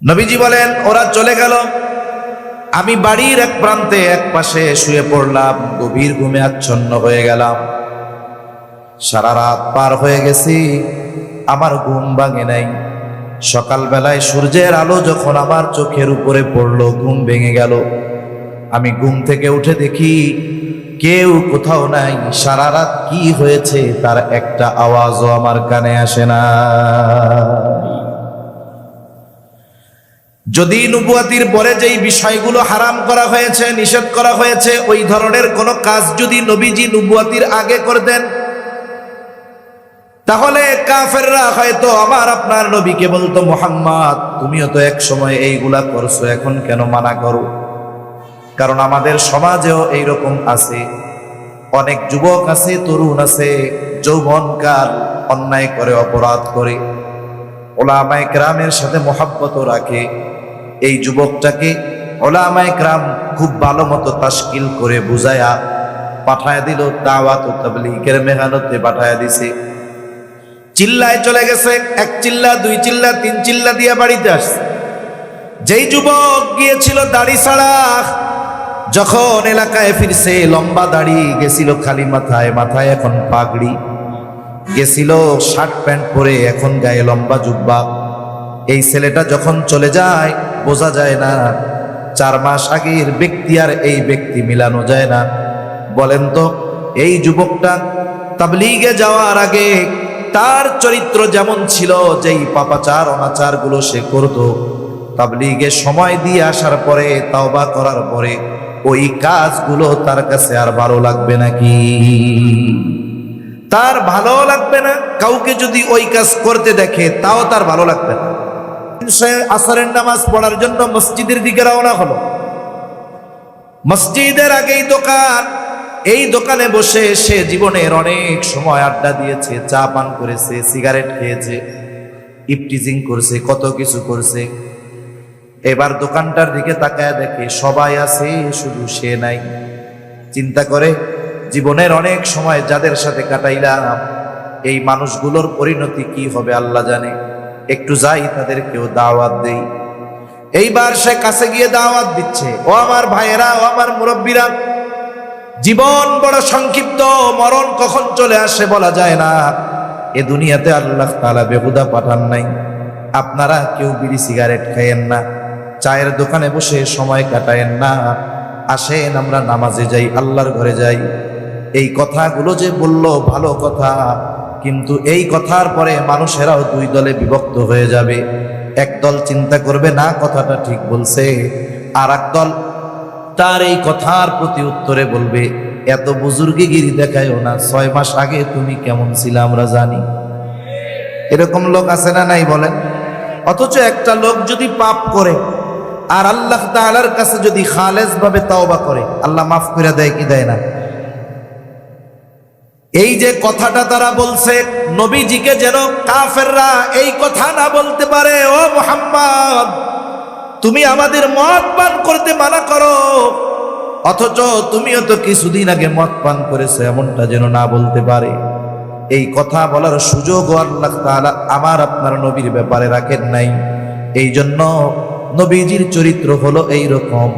নবীজি বলেন, ওরা চলে গেল, আমি বাড়ির এক প্রান্তে এক পাশে শুয়ে পড়লাম, গভীর ঘুমে আচ্ছন্ন হয়ে গেলাম। সারা রাত পার হয়ে গেছি, আমার ঘুম ভাঙে নাই। সকালবেলায় সূর্যের আলো যখন আমার চোখের উপরে পড়লো, ঘুম ভেঙে গেল। আমি ঘুম থেকে উঠে দেখি কেউ কোথাও নাই। সারা রাত কি হয়েছে তার একটা আওয়াজও আমার কানে আসে না। যদি নবুয়াতির পরে যেই বিষয়গুলো হারাম করা হয়েছে, নিষেধ করা হয়েছে, ওই ধরনের কোনো কাজ যদি নবীজি নবুয়াতির আগে করতেন, তাহলে কাফেররা হয়তো আমার আপনার নবীকে বলতো, মুহাম্মদ তুমিও তো এক সময় এইগুলা করছো, এখন কেন মানা করো? কারণ আমাদের সমাজেও এইরকম আছে, অনেক যুবক আছে, তরুণ আছে, যৌবনকাল অন্যায় করে, অপরাধ করে, ওলামায়ে কেরামের সাথে মহব্বত রাখে। এই যুবকটাকে ওলামায়ে কেরাম খুব ভালো মতো তাশকিল করে বুঝায়া পাঠায় দিল, দাওয়াত ও তাবলীগের মেহনতে পাঠায় দিছে। চিল্লায় চলে গেছে, এক চিল্লা, দুই চিল্লা, তিন চিল্লা দিয়ে বাড়িতে আসছে। যেই যুবক গিয়েছিল দাড়ি ছাড়া, যখন এলাকায় ফিরছে, লম্বা দাড়ি, গেছিল খালি মাথায়, মাথায় এখন পাগড়ি, গেছিল শার্ট প্যান্ট পরে, এখন গায়ে লম্বা জুব্বা। এই ছেলেটা যখন চলে যায়, বোঝা যায় না 4 মাস আগের ব্যক্তি আর এই ব্যক্তি মিলানো যায় না। বলেন তো, এই যুবকটা তাবলীগে যাওয়ার আগে তার চরিত্র যেমন ছিল, যেই পাপাচার অনাচার গুলো সে করত, তাবলীগে সময় দিয়ে আসার পরে, তাওবা করার পরে ওই কাজগুলো তার কাছে আর ভালো লাগবে নাকি? তার ভালো লাগবে না। কাউকে যদি ওই কাজ করতে দেখে, তাও তার ভালো লাগবে না। সে আসরের নামাজ পড়ার জন্য মসজিদের দিকে রওনা হলো। মসজিদের আগেই দোকান, এই দোকানে বসে সে জীবনের অনেক সময় আড্ডা দিয়েছে, চা পান করেছে, সিগারেট খেয়েছে, ইফটিজিং করছে, কত কিছু করছে। এবার দোকানটার দিকে তাকায় দেখে সবাই আছে, শুধু সে নাই। চিন্তা করে, জীবনের অনেক সময় যাদের সাথে কাটাইলাম, এই মানুষগুলোর পরিণতি কি হবে আল্লাহ জানে। একটু যাই, তাদেরকেও দাওয়াত দেই। এইবার সে কাছে গিয়ে দাওয়াত দিচ্ছে, ও আমার ভাইয়েরা, ও আমার মুরব্বীরা, জীবন বড় সংক্ষিপ্ত, মরণ কখন চলে আসে বলা যায় না। এ দুনিয়াতে আল্লাহ তাআলা বেহুদা পাঠান নাই। আপনারা কেউ বিড়ি সিগারেট খাইয়েন না, চায়ের দোকানে বসে সময় কাটায়েন না। আসেন আমরা নামাজে যাই, আল্লাহর ঘরে যাই। এই কথাগুলো যে বলল ভালো কথা, কিন্তু এই কথার পরে মানুষেরাও 2 দলে বিভক্ত হয়ে যাবে। একদল চিন্তা করবে না কথাটা ঠিক বলছে, আর একদল তার এই কথার প্রতি উত্তরে বলবে, এত বুজুর্গিগিরি দেখায়ও না, 6 মাস আগে তুমি কেমন ছিলে আমরা জানি। এরকম লোক আছে না নাই বলেন? অথচ একটা লোক যদি পাপ করে আর আল্লাহ তাআলার কাছে যদি খালেস ভাবে তাওবা করে, আল্লাহ মাফ করে দেয় কি দেয় না? এই যে কথাটা তারা বলছে, নবীজিকে যেন কাফেররা এই কথা না বলতে পারে, ও মুহাম্মদ তুমি আমাদের মদ পান করতে মানা করো, অথচ তুমিও তো কিছুদিন আগে মদ পান করেছো, এমনটা যেন না বলতে পারে। এই কথা বলার সুযোগ আল্লাহ তাআলা আমার আপনার নবীর ব্যাপারে রাখেন নাই। এই জন্য নবীজির চরিত্র হলো এই রকম,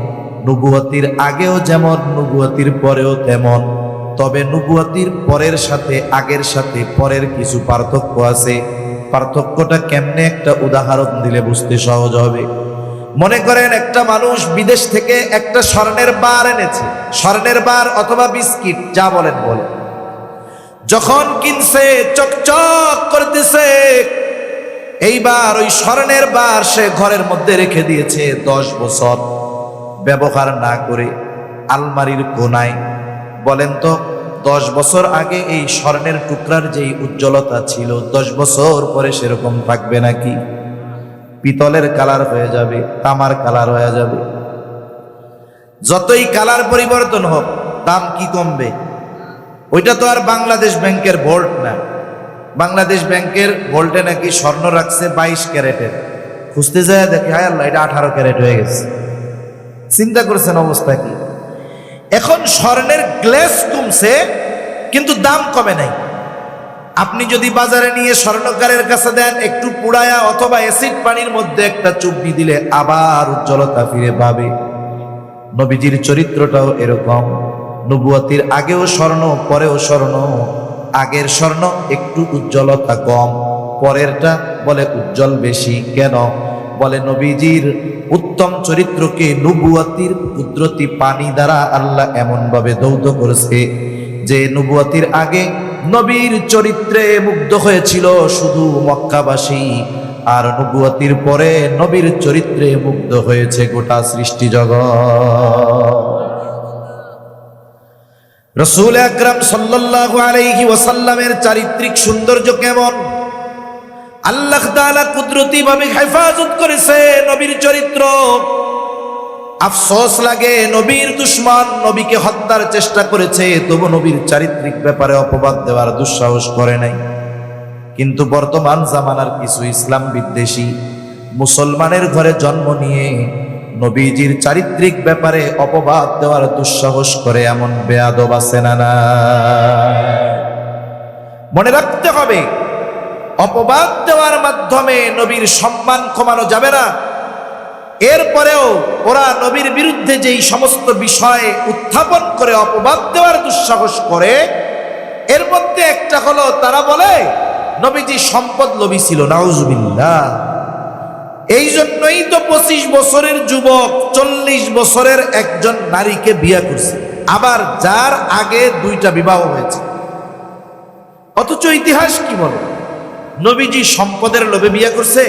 নবুয়তির আগেও যেমন, নবুয়তির পরেও তেমন। তবে নবুয়তির পরের সাথে আগের সাথে পরের কিছু পার্থক্য আছে। পার্থক্যটা কেমনে একটা উদাহরণ দিলে বুঝতে সহজ হবে। মনে করেন একটা মানুষ বিদেশ থেকে একটা স্বর্ণের বার এনেছে, স্বর্ণের বার অথবা বিস্কিট, যা বলেন বলেন। যখন কিনছে চকচক করতেছে, এইবার ওই স্বর্ণের বার সে ঘরের মধ্যে রেখে দিয়েছে 10 বছর ব্যবহার না করে আলমারির কোনায়। বলেন তো, 10 বছর আগে এই স্বর্ণের টুকরার যেই উজ্জ্বলতা ছিল, 10 বছর পরে সেরকম থাকবে নাকি? পিতলের কালার হয়ে যাবে, তামার কালার হয়ে যাবে। যতই কালার পরিবর্তন হোক, দাম কি কমবে? ওইটা তো আর বাংলাদেশ ব্যাংকের ভোল্ট না। বাংলাদেশ ব্যাংকের ভোল্টে নাকি স্বর্ণ রাখছে 22 ক্যারেটের, খুঁজতে যায় দেখে হায় আল্লাহ, এটা 18 ক্যারেট হয়ে গেছে। চিন্তা করছেন অবস্থা কি? এখন স্বর্ণের গ্লেস কমছে কিন্তু দাম কমে নাই। আপনি যদি বাজারে নিয়ে স্বর্ণকারের কাছে দেন, একটু পুড়ায়া অথবা অ্যাসিড পানির মধ্যে একটা চুবড়ি দিলে আবার উজ্জ্বলতা ফিরে পাবে। নবীজির চরিত্রটাও এরকম। নবুয়তির আগেও স্বর্ণ, পরেও স্বর্ণ। আগের স্বর্ণ একটু উজ্জ্বলতা কম, পরেরটা বলে উজ্জ্বল বেশি। কেন? বলে নবীজির উত্তম চরিত্রকে নবুয়তির কুদরতি পানি দ্বারা আল্লাহ এমন ভাবে দৌত করেছে যে নবুয়তির আগে নবীর চরিত্রে মুগ্ধ হয়েছিল শুধু মক্কাবাসী, আর নবুয়তির পরে নবীর চরিত্রে মুগ্ধ হয়েছে গোটা সৃষ্টি জগৎ। রাসূল আকরাম সাল্লাল্লাহু আলাইহি ওয়াসাল্লামের চারিত্রিক সৌন্দর্য কেমন? আল্লাহ তাআলা কুদরতি ভাবে হেফাজত করেছে নবীর চরিত্র। আফসোস লাগে, নবীর দুশমন নবীকে হত্যার চেষ্টা করেছে, তবু নবীর চারিত্রিক ব্যাপারে অপবাদ দেওয়ার দুঃসাহস করে নাই। কিন্তু বর্তমান জামানার কিছু ইসলাম বিদ্বেষী মুসলমানের ঘরে জন্ম নিয়ে নবীজির চারিত্রিক ব্যাপারে অপবাদ দেওয়ার দুঃসাহস করে এমন বেয়াদব আছে না? মনে রাখতে হবে, অপবাদ দেওয়ার মাধ্যমে নবীর সম্মান কমানো যাবে না। এরপরেও ওরা নবীর বিরুদ্ধে যেই সমস্ত বিষয় উত্থাপন করে অপবাদ দেওয়ার দুঃসাহস করে, এর মধ্যে একটা হলো তারা বলে নবীজি সম্পদ লোভী ছিল। নাউজুবিল্লাহ। এই জন্যই তো 25 বছরের যুবক 40 বছরের একজন নারীকে বিয়ে করছে, আবার যার আগে 2টা বিবাহ হয়েছে। অথচ ইতিহাস কি বলে? নবীজি সম্পদের লোভে বিয়ে করছে?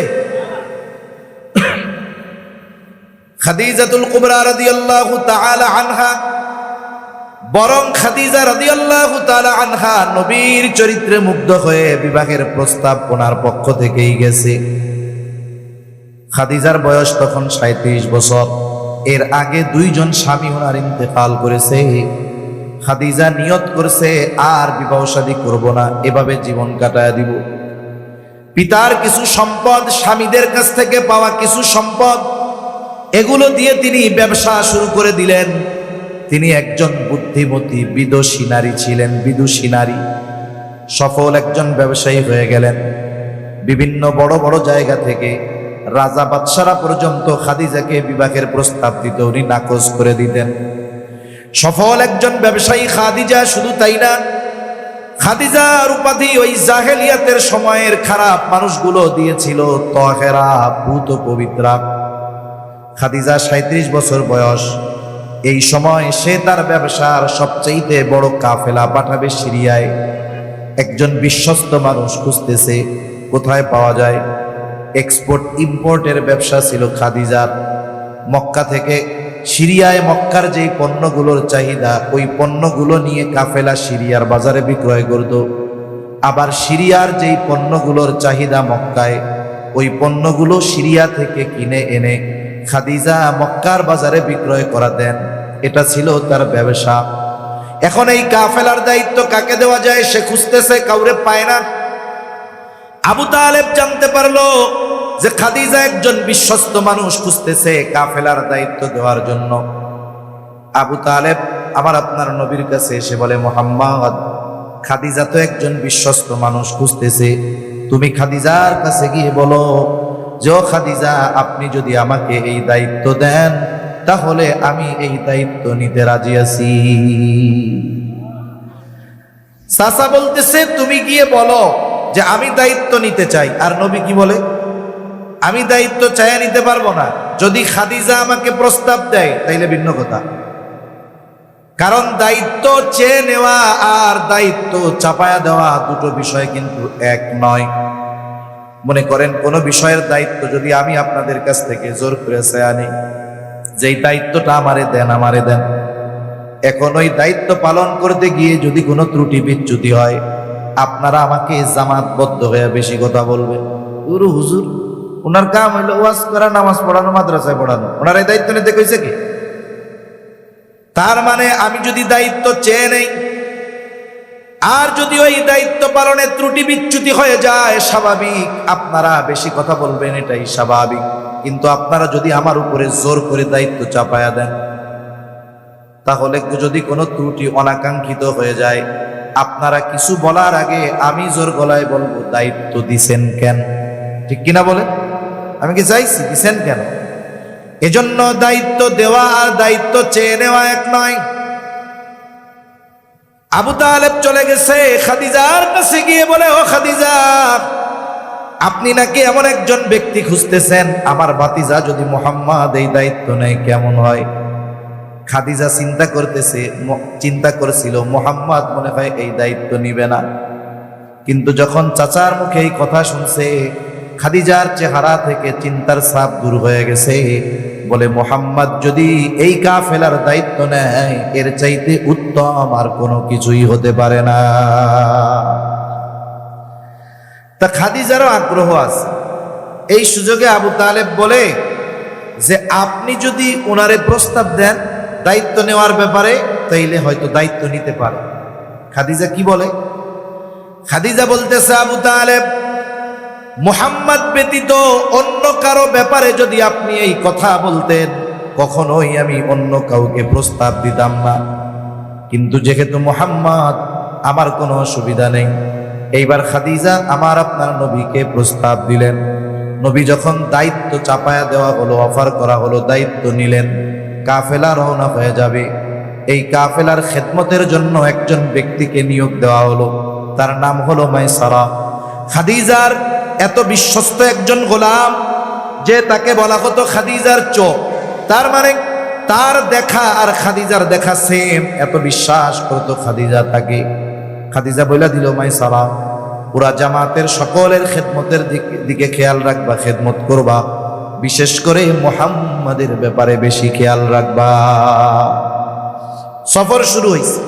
খাদিজাতুল কুবরা রাদিয়াল্লাহু তাআলা আনহা, বরং খাদিজা রাদিয়াল্লাহু তাআলা আনহা নবীর চরিত্রে মুগ্ধ হয়ে বিবাহের প্রস্তাব ওনার পক্ষ থেকেই গেছে। খাদিজার বয়স তখন 37 বছর। এর আগে 2 জন স্বামী ওনার ইন্তেকাল করেছে। খাদিজা নিয়ত করছে আর বিবাহ শাদী করব না, এভাবে জীবন কাটায় দিব। পিতার কিছু সম্পদ, স্বামীদের কাছ থেকে পাওয়া কিছু সম্পদ, এগুলো দিয়ে তিনি ব্যবসা শুরু করে দিলেন। তিনি একজন বুদ্ধিমতী বিদুষী নারী ছিলেন, বিদুষী নারী। সফল একজন ব্যবসায়ী হয়ে গেলেন। বিভিন্ন বড় বড় জায়গা থেকে রাজা বাদশারা পর্যন্ত খাদিজাকে বিবাহের প্রস্তাব দিত, উনি নাকচ করে দিতেন। সফল একজন ব্যবসায়ী খাদিজা। শুধু তাই না, খাদিজার উপাধি ওই জাহেলিয়াতের সময়ের খারাপ মানুষগুলো দিয়েছিল তাহেরা, ভূত পবিত্রা। খাদিজা 37 বছর বয়স। এই সময় সে তার ব্যবসার সবচেয়ে বড় কাফেলা পাঠাবে সিরিয়ায়। একজন বিশ্বস্ত মানুষ খুঁজতেছে কোথায় পাওয়া যায়। এক্সপোর্ট ইম্পোর্টের ব্যবসা ছিল খাদিজার। মক্কা থেকে সিরিয়ায় মক্কার যেই পণ্যগুলোর চাহিদা, ওই পণ্যগুলো নিয়ে কাফেলা সিরিয়ার বাজারে বিক্রয় করত। আবার সিরিয়ার যেই পণ্যগুলোর চাহিদা মক্কায়, ওই পণ্যগুলো সিরিয়া থেকে কিনে এনে খাদিজা মক্কার বাজারে বিক্রয় করাতেন। এটা ছিল তার ব্যবসা। এখন এই কাফেলার দায়িত্ব কাকে দেওয়া যায় সে খুঁজতেছে, কাউরে পায় না। আবু তালেব জানতে পারলো যে খাদিজা একজন বিশ্বস্ত মানুষ খুঁজতেছে কাফেলার দায়িত্ব দেওয়ার জন্য। আবু তালেব আমার আপনার নবীর কাছে এসে বলে, মুহাম্মদ, খাদিজা তো একজন বিশ্বস্ত মানুষ খুঁজতেছে, তুমি খাদিজার কাছে গিয়ে বলো যে ও খাদিজা, আপনি যদি আমাকে এই দায়িত্ব দেন তাহলে আমি এই দায়িত্ব নিতে রাজি আছি। চাচা বলতেছে তুমি গিয়ে বলো যে আমি দায়িত্ব নিতে চাই। আর নবী কি বলে? আমি দায়িত্ব চাইয়া নিতে পারবো না। যদি খাদিজা আমাকে প্রস্তাব দেয় তাইলে ভিন্ন কথা। কারণ দায়িত্ব চেয়ে নেওয়া আর দায়িত্ব চাপায়া দেওয়া দুটো বিষয় কিন্তু এক নয়। মনে করেন কোনো বিষয়ের দায়িত্ব যদি আমি আপনাদের কাছ থেকে জোর করে চেয়ে আনি, যেই দায়িত্বটা আমারে দেন। এখন ওই দায়িত্ব পালন করতে গিয়ে যদি কোনো ত্রুটি বিচ্যুতি হয়, আপনারা আমাকে জামাতবদ্ধ হয়ে বেশি কথা বলবেন। হুজুর, ওনার কাম হইলো ওয়াজ করা, নামাজ পড়ানো, মাদ্রাসায় পড়ানো, ওনার এই দায়িত্ব নিতে কইছে কি? তার মানে আমি যদি দায়িত্ব চেয়ে নেই আর যদি ওই দায়িত্ব পালনের ত্রুটি বিচ্যুতি হয়ে যায়, স্বাভাবিক আপনারা বেশি কথা বলবেন, এটাই স্বাভাবিক। কিন্তু আপনারা যদি আমার উপরে জোর করে দায়িত্ব চাপায়া দেন, তাহলে যদি কোনো ত্রুটি অনাকাঙ্ক্ষিত হয়ে যায়, আপনারা কিছু বলার আগে আমি জোর গলায় বলবো, দায়িত্ব দিছেন কেন? ঠিক কিনা বলেন? আমি কি চাইছি? দিছেন কেন? এজন্য দায়িত্ব দেওয়া আর দায়িত্ব চেয়ে নেওয়া এক নয়। আবু তালেব চলে গেছে খাদিজার কাছে গিয়ে বলে, ও খাদিজা, আপনি নাকি এমন একজন ব্যক্তি খুঁজতেছেন, আমার ভাতিজা যদি মুহাম্মদ এই দায়িত্ব নেয় কেমন হয়? খাদিজা চিন্তা করেছিল মুহাম্মদ মনে হয় এই দায়িত্ব নিবে না। কিন্তু যখন চাচার মুখে এই কথা শুনছে, খাদিজার চেহারা থেকে চিন্তার ছাপ দূর হয়ে গেছে। বলে, মুহাম্মদ যদি এই কাফেলার দায়িত্ব নেয়, এর চাইতে উত্তম আর কোনো কিছুই হতে পারে না। তা খাদিজারও আগ্রহ আছে। এই সুযোগে আবু তালেব বলে যে, আপনি যদি ওনারে প্রস্তাব দেন দায়িত্ব নেওয়ার ব্যাপারে, তাইলে হয়তো দায়িত্ব নিতে পারে। খাদিজা কি বলে? খাদিজা বলতেছে, আবু তালেব, মুহাম্মদ ব্যতীত অন্য কারো ব্যাপারে যদি আপনি এই কথা বলতেন, কখনোই আমি অন্য কাউকে প্রস্তাব দিতাম না। কিন্তু যেহেতু মুহাম্মদ, আমার কোনো অসুবিধা নেই। এইবার খাদিজা আমার আপনার নবীকে প্রস্তাব দিলেন। নবী যখন দায়িত্ব চাপায়া দেওয়া হলো, অফার করা হলো, দায়িত্ব নিলেন, কাফেলা রওনা হয়ে যাবে। এই কাফেলার খেদমতের জন্য একজন ব্যক্তিকে নিয়োগ দেওয়া হলো, তার নাম হলো মাইসারা। খাদিজার এত বিশ্বস্ত একজন গোলাম যে তাকে বলা হতো খাদিজার চোখ। তার মানে তার দেখা আর খাদিজার দেখা সেম, এত বিশ্বাস করতো খাদিজা তাকে। খাদিজা বলে দিল, মাইসারা, পুরা জামাতের সকলের খেদমতের দিকে খেয়াল রাখবা, খেদমত করবা, বিশেষ করে মুহাম্মাদের ব্যাপারে বেশি খেয়াল রাখবা। সফর শুরু হয়েছে।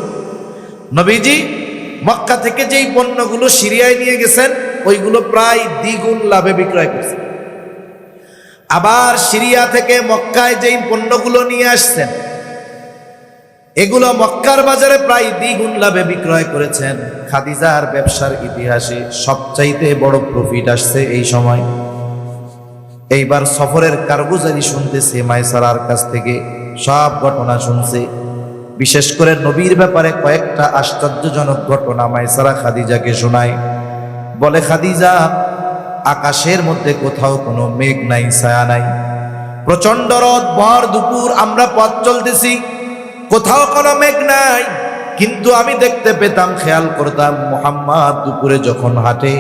নবীজি মক্কা থেকে যেই পণ্যগুলো সিরিয়ায় নিয়ে গেছেন, ওইগুলো প্রায় দ্বিগুণ লাভে বিক্রয় করছে। আবার সিরিয়া থেকে মক্কায় যেই পণ্যগুলো নিয়ে আসছেন, এগুলো মক্কার বাজারে প্রায় দ্বিগুণ লাভে বিক্রয় করেছেন। খাদিজার ব্যবসার ইতিহাসে সবচাইতে বড় প্রফিট আসছে এই সময়। এইবার সফরের কারগুজারি শুনতেছে মাইসারার কাছ থেকে, সব ঘটনা শুনছে। বিশেষ করে নবীর ব্যাপারে কয়েকটা আশ্চর্যজনক ঘটনা মাইসারা খাদিজাকে শোনায়। বলে, খাদিজা, আকাশের মধ্যে কোথাও কোনো মেঘ নাই, ছায়া নাই, প্রচন্ড রোদ, ভর দুপুর আমরা পথ চলতেছি, কোথাও কোনো মেঘ নাই। কিন্তু আমি দেখতে পেতাম, খেয়াল করতাম, মুহাম্মদ দুপুরে যখন হাঁটে,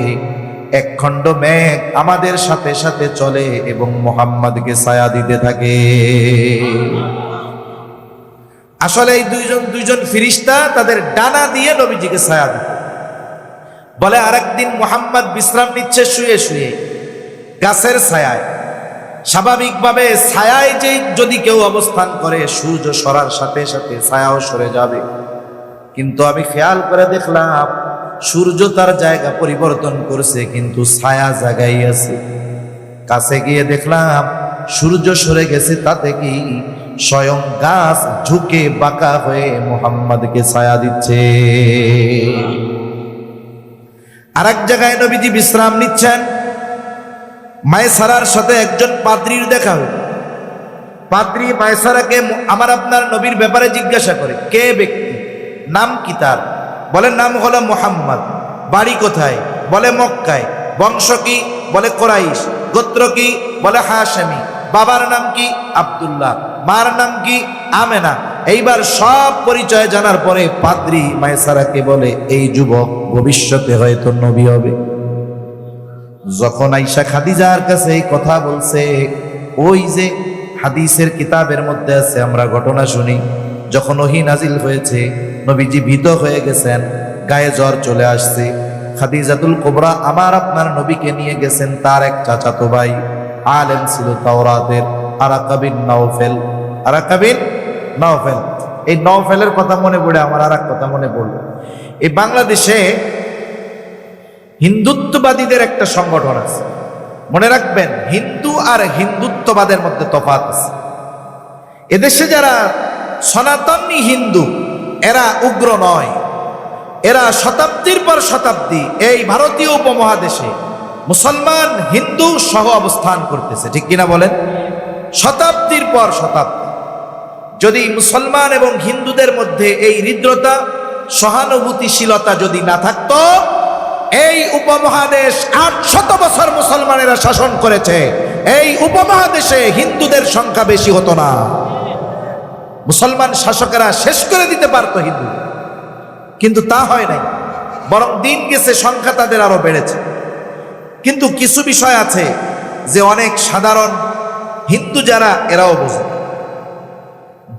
এক খণ্ড মেঘ আমাদের সাথে সাথে চলে এবং মুহাম্মদকে ছায়া দিতে থাকে। আসলে এই দুইজন ফিরিস্তা তাদের ডানা দিয়ে নবীজিকে ছায়া দিত। বলে, আরেকদিন মুহাম্মদ বিশ্রাম নিচ্ছে শুয়ে শুয়ে গাছের ছায়ায়। স্বাভাবিকভাবে ছায়ায় যদি কেউ অবস্থান করে, সূর্য সরার সাথে সাথে ছায়াও সরে যাবে। কিন্তু আমি খেয়াল করে দেখলাম, সূর্য তার জায়গা পরিবর্তন করছে, কিন্তু ছায়া জায়গায় আছে। কাছে গিয়ে দেখলাম সূর্য সরে গেছে, তাতে কি স্বয়ং গাছ ঝুঁকে বাঁকা হয়ে মুহাম্মদকে ছায়া দিচ্ছে। আরেক জায়গায় নবীজি বিশ্রাম নিচ্ছেন, মাইসারার সাথে একজন পাদ্রীর দেখা হল। পাদ্রী মাইসারাকে আমার আপনার নবীর ব্যাপারে জিজ্ঞাসা করে, কে ব্যক্তি, নাম কি তার? বলে, নাম হলো মুহাম্মদ। বাড়ি কোথায়? বলে, মক্কায়। বংশ কি? বলে, কোরাইশ। গোত্র কি? বলে, হাশেমি। বাবার নাম কি? আব্দুল্লাহ। মার নাম কি? আমেনা। এইবার সব পরিচয় জানার পরে পাদ্রী মাইসারাকে বলে, এই যুবক ভবিষ্যতে হয়তো নবী হবে। যখন আয়েশা খাদিজার কাছে এই কথা বলছে, ওই যে হাদিসের কিতাবের মধ্যে আছে, আমরা ঘটনা শুনি, যখন ওহী নাজিল হয়েছে, নবীজি ভীত হয়ে গেছেন, গায়ে জ্বর চলে আসছে। খাদিজাতুল কুবরা আমার আপনার নবীকে নিয়ে গেছেন তার এক চাচাতো ভাই, আলেম ছিল তাওরাতের, আরাকা বিন নাওফেল। এই নওফেলের কথা মনে পড়ে আমার আর এক কথা মনে পড়লো। এই বাংলাদেশে হিন্দুত্ববাদীদের একটা সংগঠন আছে, মনে রাখবেন, হিন্দু আর হিন্দুত্ববাদের মধ্যে তফাৎ আছে। এদেশে যারা সনাতনী হিন্দু, এরা উগ্র নয়, এরা শতাব্দীর পর শতাব্দী এই ভারতীয় উপমহাদেশে মুসলমান হিন্দু সহ অবস্থান করতেছে, ঠিক কিনা বলেন? শতাব্দীর পর শতাব্দী। যদি মুসলমান এবং হিন্দুদের মধ্যে এই হৃদ্রতা, সহানুভূতিশীলতা যদি না থাকতো, এই উপমহাদেশ 800 বছর মুসলমানেরা শাসন করেছে, এই উপমহাদেশে হিন্দুদের সংখ্যা বেশি হতো না। মুসলমান শাসকেরা শেষ করে দিতে পারতো হিন্দু, কিন্তু তা হয় নাই, বরং দিন গেছে সংখ্যা তাদের আরো বেড়েছে। কিন্তু কিছু বিষয় আছে যে অনেক সাধারণ হিন্দু যারা এরাও বোঝে।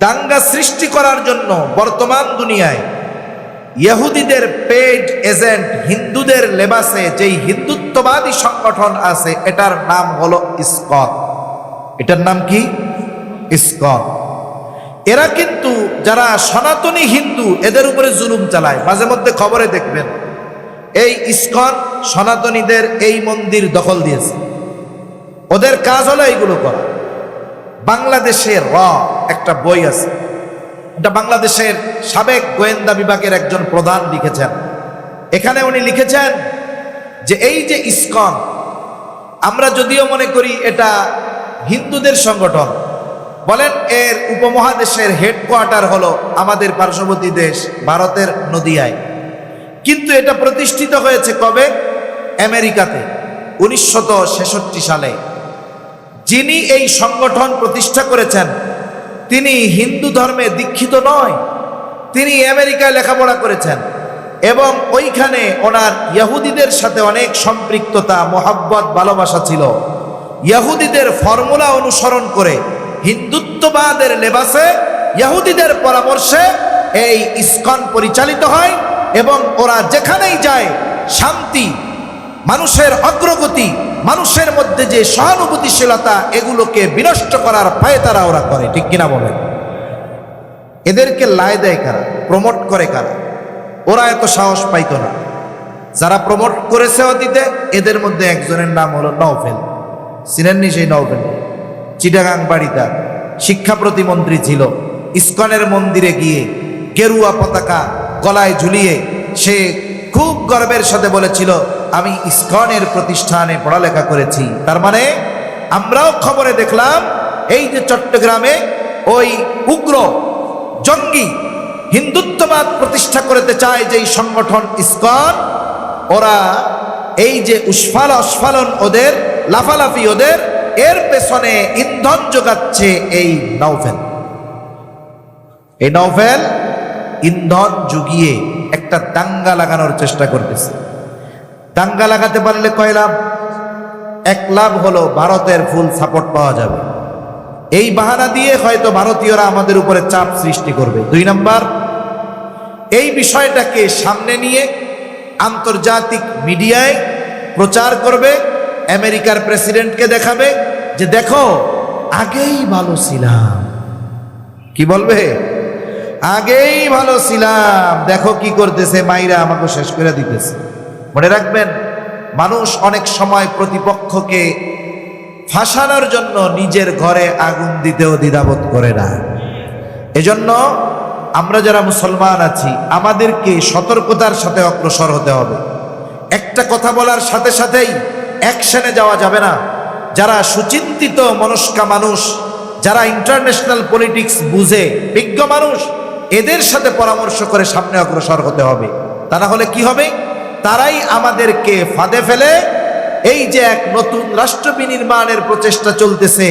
দাঙ্গা সৃষ্টি করার জন্য বর্তমান দুনিয়ায় ইহুদিদের পেইড এজেন্ট হিন্দুদের লেবাসে যেই হিন্দুত্ববাদী সংগঠন আছে, এটার নাম হলো ইসকন। এটার নাম কি? ইসকন। এরা কিন্তু যারা সনাতনী হিন্দু এদের উপরে জুলুম চালায়। মাঝে মধ্যে খবরে দেখবেন এই ইসকন সনাতনীদের এই মন্দির দখল দিয়েছে। ওদের কাজ হলো এইগুলো করা। বাংলাদেশের একটা বই আছে, এটা বাংলাদেশের সাবেক গোয়েন্দা বিভাগের একজন প্রধান লিখেছেন। এখানে উনি লিখেছেন যে এই যে ইসকন, আমরা যদিও মনে করি এটা হিন্দুদের সংগঠন, বলেন এর উপমহাদেশের হেডকোয়ার্টার হলো আমাদের পার্শ্ববর্তী দেশ ভারতের নদিয়ায়, কিন্তু এটা প্রতিষ্ঠিত হয়েছে কবে? আমেরিকাতে 1966 সালে। যিনি এই সংগঠন প্রতিষ্ঠা করেছেন তিনি হিন্দু ধর্মে দীক্ষিত নয়, তিনি আমেরিকায় লেখাপড়া করেছেন এবং ওইখানে ওনার ইহুদিদের সাথে অনেক সম্পৃক্ততা, মোহাব্বত, ভালোবাসা ছিল। ইহুদিদের ফর্মুলা অনুসরণ করে হিন্দুত্ববাদের লেবাসে ইহুদিদের পরামর্শে এই ইসকন পরিচালিত হয় এবং ওরা যেখানেই যায় শান্তি, মানুষের অগ্রগতি, মানুষের মধ্যে যে সহানুভূতিশীলতা, এগুলোকে বিনষ্ট করার পায়তারা ওরা করে। ঠিক কিনা বলেন? এদেরকে লাই দেয় কারা? প্রমোট করে কারা? ওরা এত সাহস পাইতো না। যারা প্রমোট করেছে অতীতে, এদের মধ্যে একজনের নাম হলো নওফেল। চিনেননি সেই নওফেল? চিটাগাং বাড়িটা শিক্ষা প্রতিমন্ত্রী ছিল। ইসকনের মন্দিরে গিয়ে গেরুয়া পতাকা গলায় ঝুলিয়ে সে খুব গর্বের সাথে বলেছিল, আমি ইসকনের প্রতিষ্ঠানে পড়ালেখা করেছি। তার মানে আমরাও খবরে দেখলাম এই যে চট্টগ্রামে ওই উগ্র জঙ্গি হিন্দুত্ববাদ প্রতিষ্ঠা করতে চায় যে সংগঠন ইসকন, ওরা এই যে উস্ফালন ওদের, লাফালাফি ওদের, এর পেছনে ইন্ধন যোগাচ্ছে এই নওফেল। এই নওফেল ইন্ধন জুগিয়ে একটা দাঙ্গা লাগানোর চেষ্টা করতেছে। দাঙ্গা লাগাতে পারলে কয় লাভ? এক লাভ হলো ভারতের ফুল সাপোর্ট পাওয়া যাবে। এই বাহানা দিয়ে হয়তো ভারতীয়রা আমাদের উপরে চাপ সৃষ্টি করবে। 2 নাম্বার, এই বিষয়টাকে সামনে নিয়ে আন্তর্জাতিক মিডিয়ায় প্রচার করবে, আমেরিকার প্রেসিডেন্টকে দেখাবে যে দেখো আগেই ভালো ছিলাম। কি বলবে? আগেই ভালো ছিলাম, দেখো কি করতেছে, মাইরা আমাকে শেষ করে দিতেছে। মনে রাখবেন, মানুষ অনেক সময় প্রতিপক্ষকে ফাঁসানোর জন্য নিজের ঘরে আগুন দিতেও দ্বিধাবোধ করে না। এজন্য আমরা যারা মুসলমান আছি আমাদেরকে সতর্কতার সাথে অগ্রসর হতে হবে। একটা কথা বলার সাথে সাথেই অ্যাকশনে যাওয়া যাবে না। যারা সুচিন্তিত মনস্কা মানুষ, যারা ইন্টারন্যাশনাল পলিটিক্স বুঝে, বিজ্ঞ মানুষ, এদের সাথে পরামর্শ করে সামনে অগ্রসর হতে হবে। তা না হলে কি হবে? তারাই আমাদেরকে ফাঁদে ফেলে এই যে এক নতুন রাষ্ট্র বিনির্মাণের প্রচেষ্টা চলতেছে,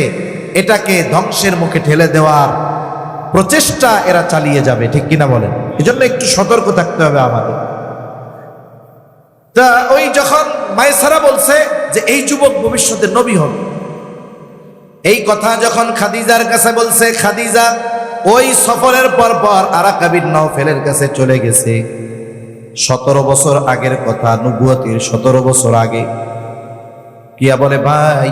এটাকে ধ্বংসের মুখে ঠেলে দেওয়ার প্রচেষ্টা এরা চালিয়ে যাবে। ঠিক কিনা বলেন? এজন্য একটু সতর্ক থাকতে হবে আমাদের। তা ওই যখন মাইসারা বলছে যে এই যুবক ভবিষ্যতে নবী হবে, এই কথা যখন খাদিজার কাছে বলছে, খাদিজা ওই সফরের পর আরাকা বিন নওফেলের কাছে চলে গেছে। 17 বছর আগের কথা, নবুয়তের 17 বছর আগে। কিয়া বলে, ভাই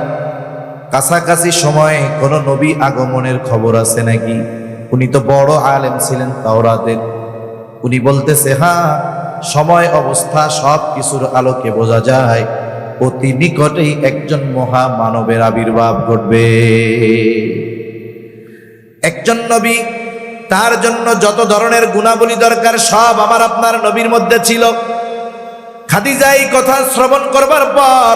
কাছাকাছি সময়ে কোন নবী আগমনের খবর আছে নাকি? উনি তো বড় আলেম ছিলেন তাওরাতের। উনি বলতেছে, হ্যাঁ, সময় অবস্থা সব কিছুর আলোকে বোঝা যায় অতি নিকটেই একজন মহা মানবের আবির্ভাব ঘটবে। একজন নবী, তার জন্য যত ধরনের গুণাবলী দরকার সব আমার আপনার নবীর মধ্যে ছিল। খাদিজা এই কথা শ্রবণ করবার পর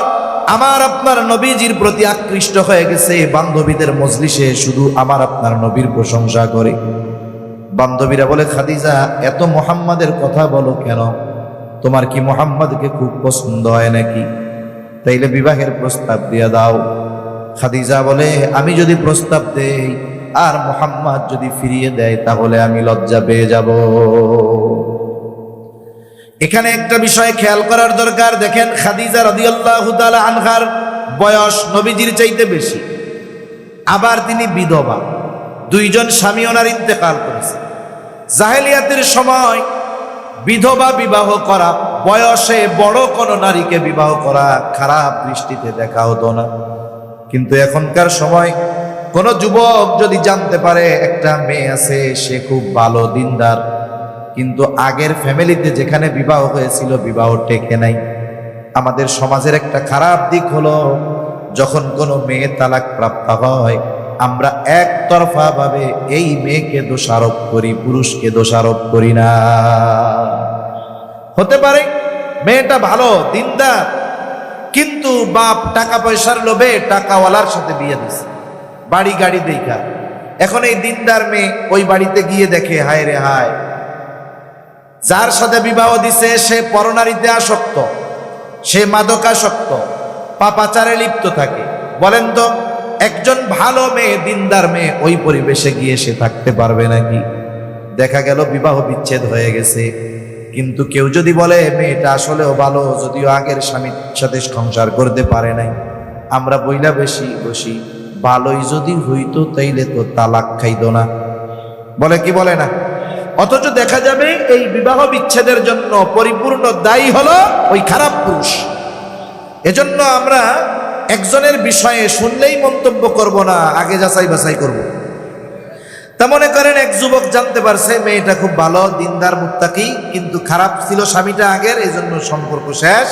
আমার আপনার নবীজির প্রতি আকৃষ্ট হয়ে গেছে। বান্ধবীদের মজলিসে শুধু আমার আপনার নবীর প্রশংসা করে, বান্ধবীরা বলে, খাদিজা এত মুহাম্মাদের কথা বলো কেন? তোমার কি মুহাম্মাদকে খুব পছন্দ হয় নাকি? তাইলে বিবাহের প্রস্তাব দিয়ে দাও। খাদিজা বলে, আমি যদি প্রস্তাব দেই আর মুহাম্মদ যদি ফিরিয়ে দেয় তাহলে আমি লজ্জা পেয়ে যাব। এখানে একটা বিষয় খেয়াল করার দরকার। দেখেন, খাদিজা রাদিয়াল্লাহু তাআলা আনহার বয়স নবীজির চাইতে বেশি, আবার তিনি বিধবা, দুইজন স্বামী ওনার ইন্তেকাল করেছে। জাহেলিয়াতের সময় বিধবা বিবাহ করা, বয়সে বড় কোন নারীকে বিবাহ করা খারাপ দৃষ্টিতে দেখা হতো না। কিন্তু এখনকার সময় কোন যুবক যদি জানতে পারে একটা মেয়ে আছে, সে খুব ভালো দিনদার, কিন্তু আগের ফ্যামিলিতে যেখানে বিবাহ হয়েছিল বিবাহ টেকে নাই। আমাদের সমাজের একটা খারাপ দিক হলো, যখন কোনো মেয়ে তালাক প্রাপ্ত হয় আমরা একতরফা ভাবে এই মেয়েকে দোষারোপ করি, পুরুষকে দোষারোপ করি না। হতে পারে মেয়েটা ভালো দিনদার, কিন্তু বাপ টাকা পয়সার লোভে টাকাওয়ালার সাথে বিয়ে দিছে, বাড়ি গাড়ি দেখা। এখন এই দিনদার মেয়ে ওই বাড়িতে গিয়ে দেখে, হায় রে হায়, যার সাথে বিবাহ দিছে সে পরনারীতে আসক্ত, সে মাদকাসক্ত, পাপাচারে লিপ্ত থাকে। বলেন তো, একজন ভালো মেয়ে, দিনদার মেয়ে ওই পরিবেশে গিয়ে সে থাকতে পারবে নাকি? দেখা গেল বিবাহ বিচ্ছেদ হয়ে গেছে। কিন্তু কেউ যদি বলে মেয়েটা আসলেও ভালো, যদিও আগের স্বামীর সাথে সংসার করতে পারে নাই, আমরা বইলা বেশি বসি, ভালোই যদি হইতো তাইলে তো তালাক খাইতো না। বলে কি বলে না? অথচ দেখা যাবে এই বিবাহ বিচ্ছেদের জন্য পরিপূর্ণ দায়ী হলো ওই খারাপ পুরুষ। এজন্য আমরা একজনের বিষয়ে শুনলেই মন্তব্য করব না, আগে যাচাই বাছাই করব। তা মনে করেন এক যুবক জানতে পারছে মেয়েটা খুব ভালো দিনদার মুত্তাকি, কিন্তু খারাপ ছিল স্বামীটা আগের, এই জন্য সম্পর্ক শেষ,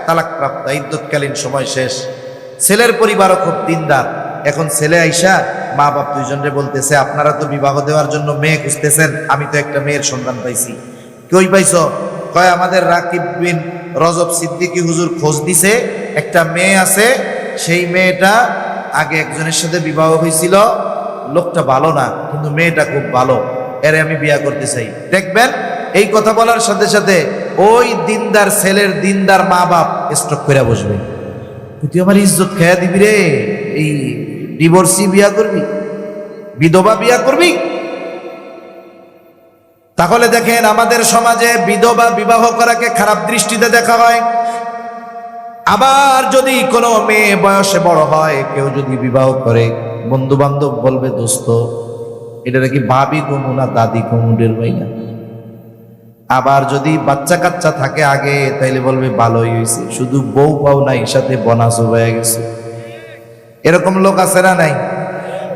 তালাক প্রাপ্ত, ইদ্যৎকালীন সময় শেষ। ছেলের পরিবারও খুব দিনদার। এখন ছেলে আইসা মা বাপ দুইজনরে বলতেছে, আপনারা তো বিবাহ দেওয়ার জন্য মেয়ে খুঁজতেছেন, আমি তো একটা মেয়ের সন্ধান পাইছি। কই পাইছো? কয় আমাদের রাকিব বিন রজব সিদ্দিকী হুজুর খোঁজ দিছে, একটা মেয়ে আছে, সেই মেয়েটা আগে একজনের সাথে বিবাহ হয়েছিল, লোকটা ভালো না কিন্তু মেয়েটা খুব ভালো, এরে আমি বিয়ে করতে চাই। দেখবেন এই কথা বলার সাথে সাথে ওই দিনদার ছেলের দিনদার মা বাপ স্ট্রোক করে বসবে, তুই আমার ইজ্জত খেয়া দিবি রে, এই ডিভোর্সি বিয়া করবি, বিধবা বিয়া করবি। তাহলে দেখেন আমাদের সমাজে বিধবা বিবাহ করাকে খারাপ দৃষ্টিতে দেখা হয়। আবার যদি কোনো মেয়ে বয়সে বড় হয়, কেউ যদি বিবাহ করে, বন্ধু বান্ধব বলবে, দোস্ত এটা নাকি ভাবি কমু না দাদি কমুডের ভাই না। আবার যদি বাচ্চা কাচ্চা থাকে আগে, তাইলে বলবে ভালোই হয়েছে, শুধু বউ পাও নাই, সাথে বোনাসও হয়ে গেছে। এরকম লোক আছে না নাই?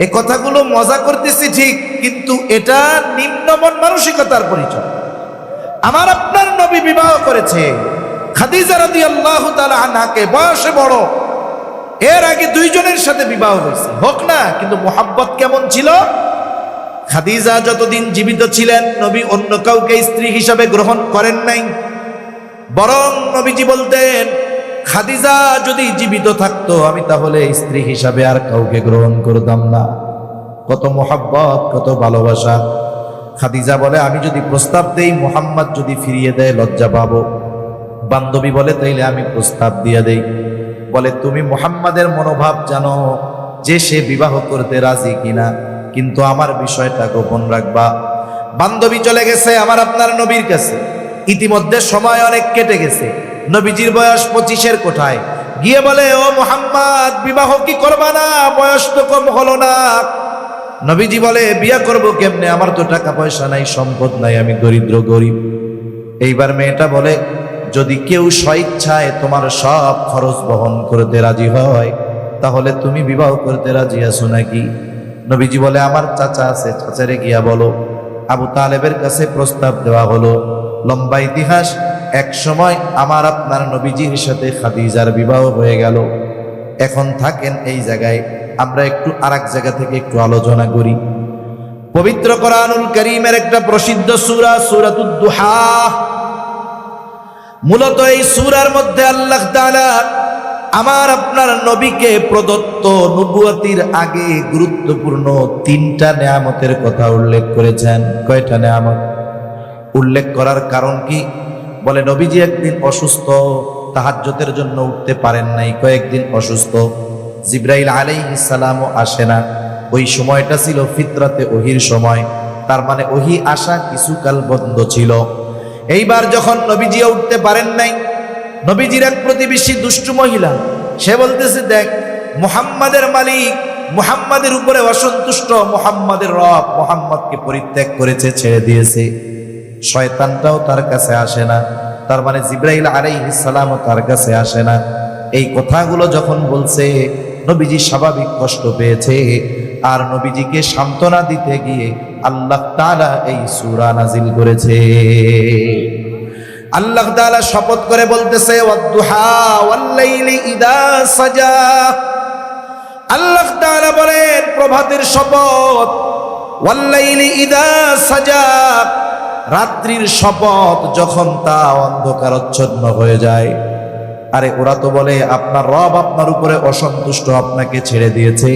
এই কথাগুলো মজা করতেছি ঠিক, কিন্তু এটা নিম্নমন মানসিকতার পরিচয়। আমার আপনার নবী বিবাহ করেছে খাদিজা রাদিয়াল্লাহু তাআলা আনহাকে, বয়সে বড়, এর আগে দুইজনের সাথে বিবাহ হয়েছে, হোক না, কিন্তু মোহাব্বত কেমন ছিল? খাদিজা যতদিন জীবিত ছিলেন নবী অন্য কাউকে স্ত্রী হিসাবে গ্রহণ করেন নাই, বরং নবীজি বলতেন, খাদিজা যদি জীবিত থাকতো আমি তাহলে স্ত্রী হিসাবে আর কাউকে গ্রহণ করতাম না। কত মোহাব্বত, কত ভালোবাসা। খাদিজা বলে, আমি যদি প্রস্তাব দেই মুহাম্মদ যদি ফিরিয়ে দেয় লজ্জা পাবো। বান্ধবী বলে, তাইলে আমি প্রস্তাব দিয়ে দেই। বলে, তুমি মুহাম্মাদের মনোভাব জানো যে সে বিবাহ করতে রাজি কিনা, কিন্তু আমার বিষয়টা গোপন রাখবা। বান্ধবী চলে গেছে আমার আপনার নবীর কাছে। ইতিমধ্যে সময় অনেক কেটে গেছে, নবীজির বয়স 25-এর কোঠায়। গিয়ে বলে, ও মুহাম্মদ বিবাহ কি করবা না? বয়স তো কম হলো না। নবীজি বলে, বিয়া করব কেমনে, আমার তো টাকা পয়সা নাই, সম্পদ নাই, আমি দরিদ্র গরিব। এইবার মেয়েটা বলে, যদি কেউ স্বইচ্ছায় তোমার সব খরচ বহন করতে রাজি হয় তাহলে তুমি বিবাহ করতে রাজি আছো নাকি? নবীজি বলে, আমার চাচা আছে, চাচারে গিয়া বলো। আবু তালেবের কাছে প্রস্তাব দেওয়া হলো। লম্বা ইতিহাস। এক সময় আমার আপনার নবীজির সাথে খাদিজার বিবাহ হয়ে গেল। এখন থাকেন এই জায়গায়, আমরা একটু আরেক জায়গা থেকে একটু আলোচনা করি। পবিত্র কোরআনুল কারীমের একটা প্রসিদ্ধ সূরা, সূরাতুদ দুহা। মূলত এই সূরার মধ্যে আল্লাহ তাআলা আমার আপনার নবীকে প্রদত্ত নবুয়তির আগে গুরুত্বপূর্ণ 3টা নেয়ামতের কথা উল্লেখ করেছেন। কয়টা নেয়ামত উল্লেখ করার কারণ কি? বলে নবীজি একদিন অসুস্থ, তাহাজ্জুদের জন্য উঠতে পারেন নাই, কয়েকদিন অসুস্থ। জিবরাইল আলাইহিস সালামও আসে না। ওই সময়টা ছিল ফিতরাতে ওহির সময়, তার মানে ওহি আসা কিছুকাল বন্ধ ছিল। এইবার যখন নবীজিও উঠতে পারেন নাই, নবীজির এক প্রতিবেশী দুষ্টু মহিলা, সে বলতেছে, দেখ মুহাম্মাদের মালিক মুহাম্মাদের উপরে অসন্তুষ্ট, মুহাম্মাদের রব মুহাম্মদকে পরিত্যাগ করেছে, ছেড়ে দিয়েছে। শয়তানটাও তার কাছে আসে না, তার মানে জিবরাইল আলাইহিস সালামও তার কাছে আসে না। এই কথাগুলো যখন বলছে, নবীজি স্বাভাবিক কষ্ট পেয়েছে। আর নবীজিকে সান্ত্বনা দিতে গিয়ে আল্লাহ তাআলা এই সূরা নাজিল করেছে। আল্লাহ তাআলা শপথ করে বলতেছে, ওয়াদ-দুহা ওয়াল-লাইলি ইযা সাজা। আল্লাহ তাআলা বলেন প্রভাতের শপথ, ওয়াল-লাইলি ইযা সাজা, রাত্রির শপথ যখন তা অন্ধকারাচ্ছন্ন হয়ে যায়। আরে ওরা তো বলে আপনার রব আপনার উপরে অসন্তুষ্ট, আপনাকে ছেড়ে দিয়েছে,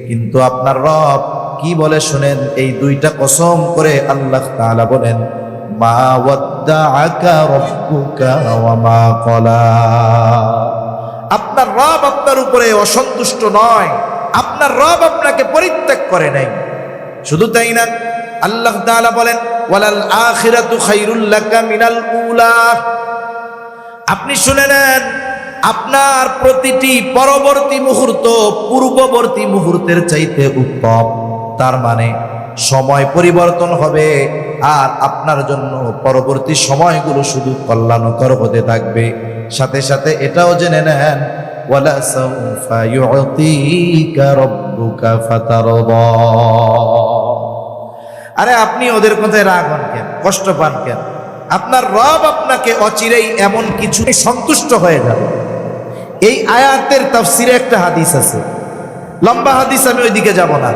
কিন্তু আপনার রব কি বলে শুনেন। এই 2টা কসম করে আল্লাহ তাআলা বলেন, মা ওয়াদ্দাআকা রাব্বুকা ওয়া মা ক্বালা। আপনার রব আপনার উপরে অসন্তুষ্ট নয়, আপনার রব আপনাকে পরিত্যাগ করে নাই। শুধু তাই না, আল্লাহ তাআলা বলেন, ওয়ালাল আখিরাতু খায়রুল লাকা মিনাল উলা। আপনি শুনে নেন, আপনার প্রতিটি পরবর্তী মুহূর্ত পূর্ববর্তী মুহূর্তের চাইতে উত্তম। তার মানে সময় পরিবর্তন হবে, আর আপনার জন্য পরবর্তী সময়গুলো শুধু কল্যাণকর হতে থাকবে। সাথে সাথে এটাও জেনে নেন, ওয়ালা সাউফা ইউতিকা রাব্বুকা ফাতারদা। আরে আপনি ওদের কথায় রাগ হন কেন, কষ্ট পান কেন? আপনার রব আপনাকে অচিরেই এমন কিছু সন্তুষ্ট হয়ে যাবে। এই আয়াতের তাফসিরে একটা হাদিস আছে, লম্বা হাদিস, আমি ওইদিকে যাব না।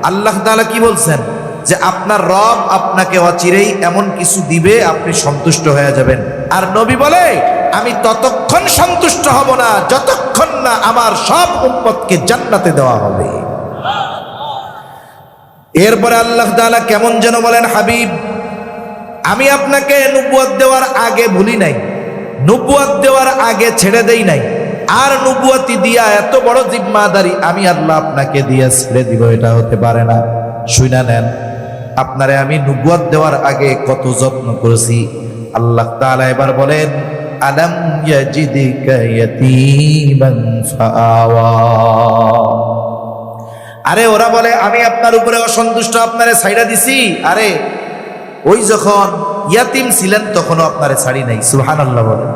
আল্লাহ তাআলা কি বলছেন, যে আপনার রব আপনাকে অচিরেই এমন কিছু দিবে, আপনি সন্তুষ্ট হয়ে যাবেন। আর নবী বলে, আমি ততক্ষণ সন্তুষ্ট হব না যতক্ষণ না আমার সব উম্মতকে জান্নাতে দেওয়া হবে। এরপরে আল্লাহ তাআলা কেমন যেন বলেন, হাবিব আমি আপনাকে নবুয়ত দেওয়ার আগে ভুলি নাই, নবুয়ত দেওয়ার আগে ছেড়ে দেই নাই, আর নবুয়তি দিয়া এত বড় জিম্মাদারি আমি আল্লাহ আপনাকে দিয়া ছেড়ে দিব, এটা হতে পারে না। শুনা নেন, আপনারে আমি নবুয়ত দেওয়ার আগে কত যত্ন করেছি। আল্লাহ তাআলা এবার বলেন, আলাম ইয়াজিদিকা ইয়াতীমান ফাআওয়া। আরে ওরা বলে আমি আপনার উপরে অসন্তুষ্ট, আপনারে ছাইড়া দিছি। আরে ওই যখন ইয়াতিম ছিলেন তখনও আপনারে ছাড়ি নাই। সুবহানাল্লাহ বলেন।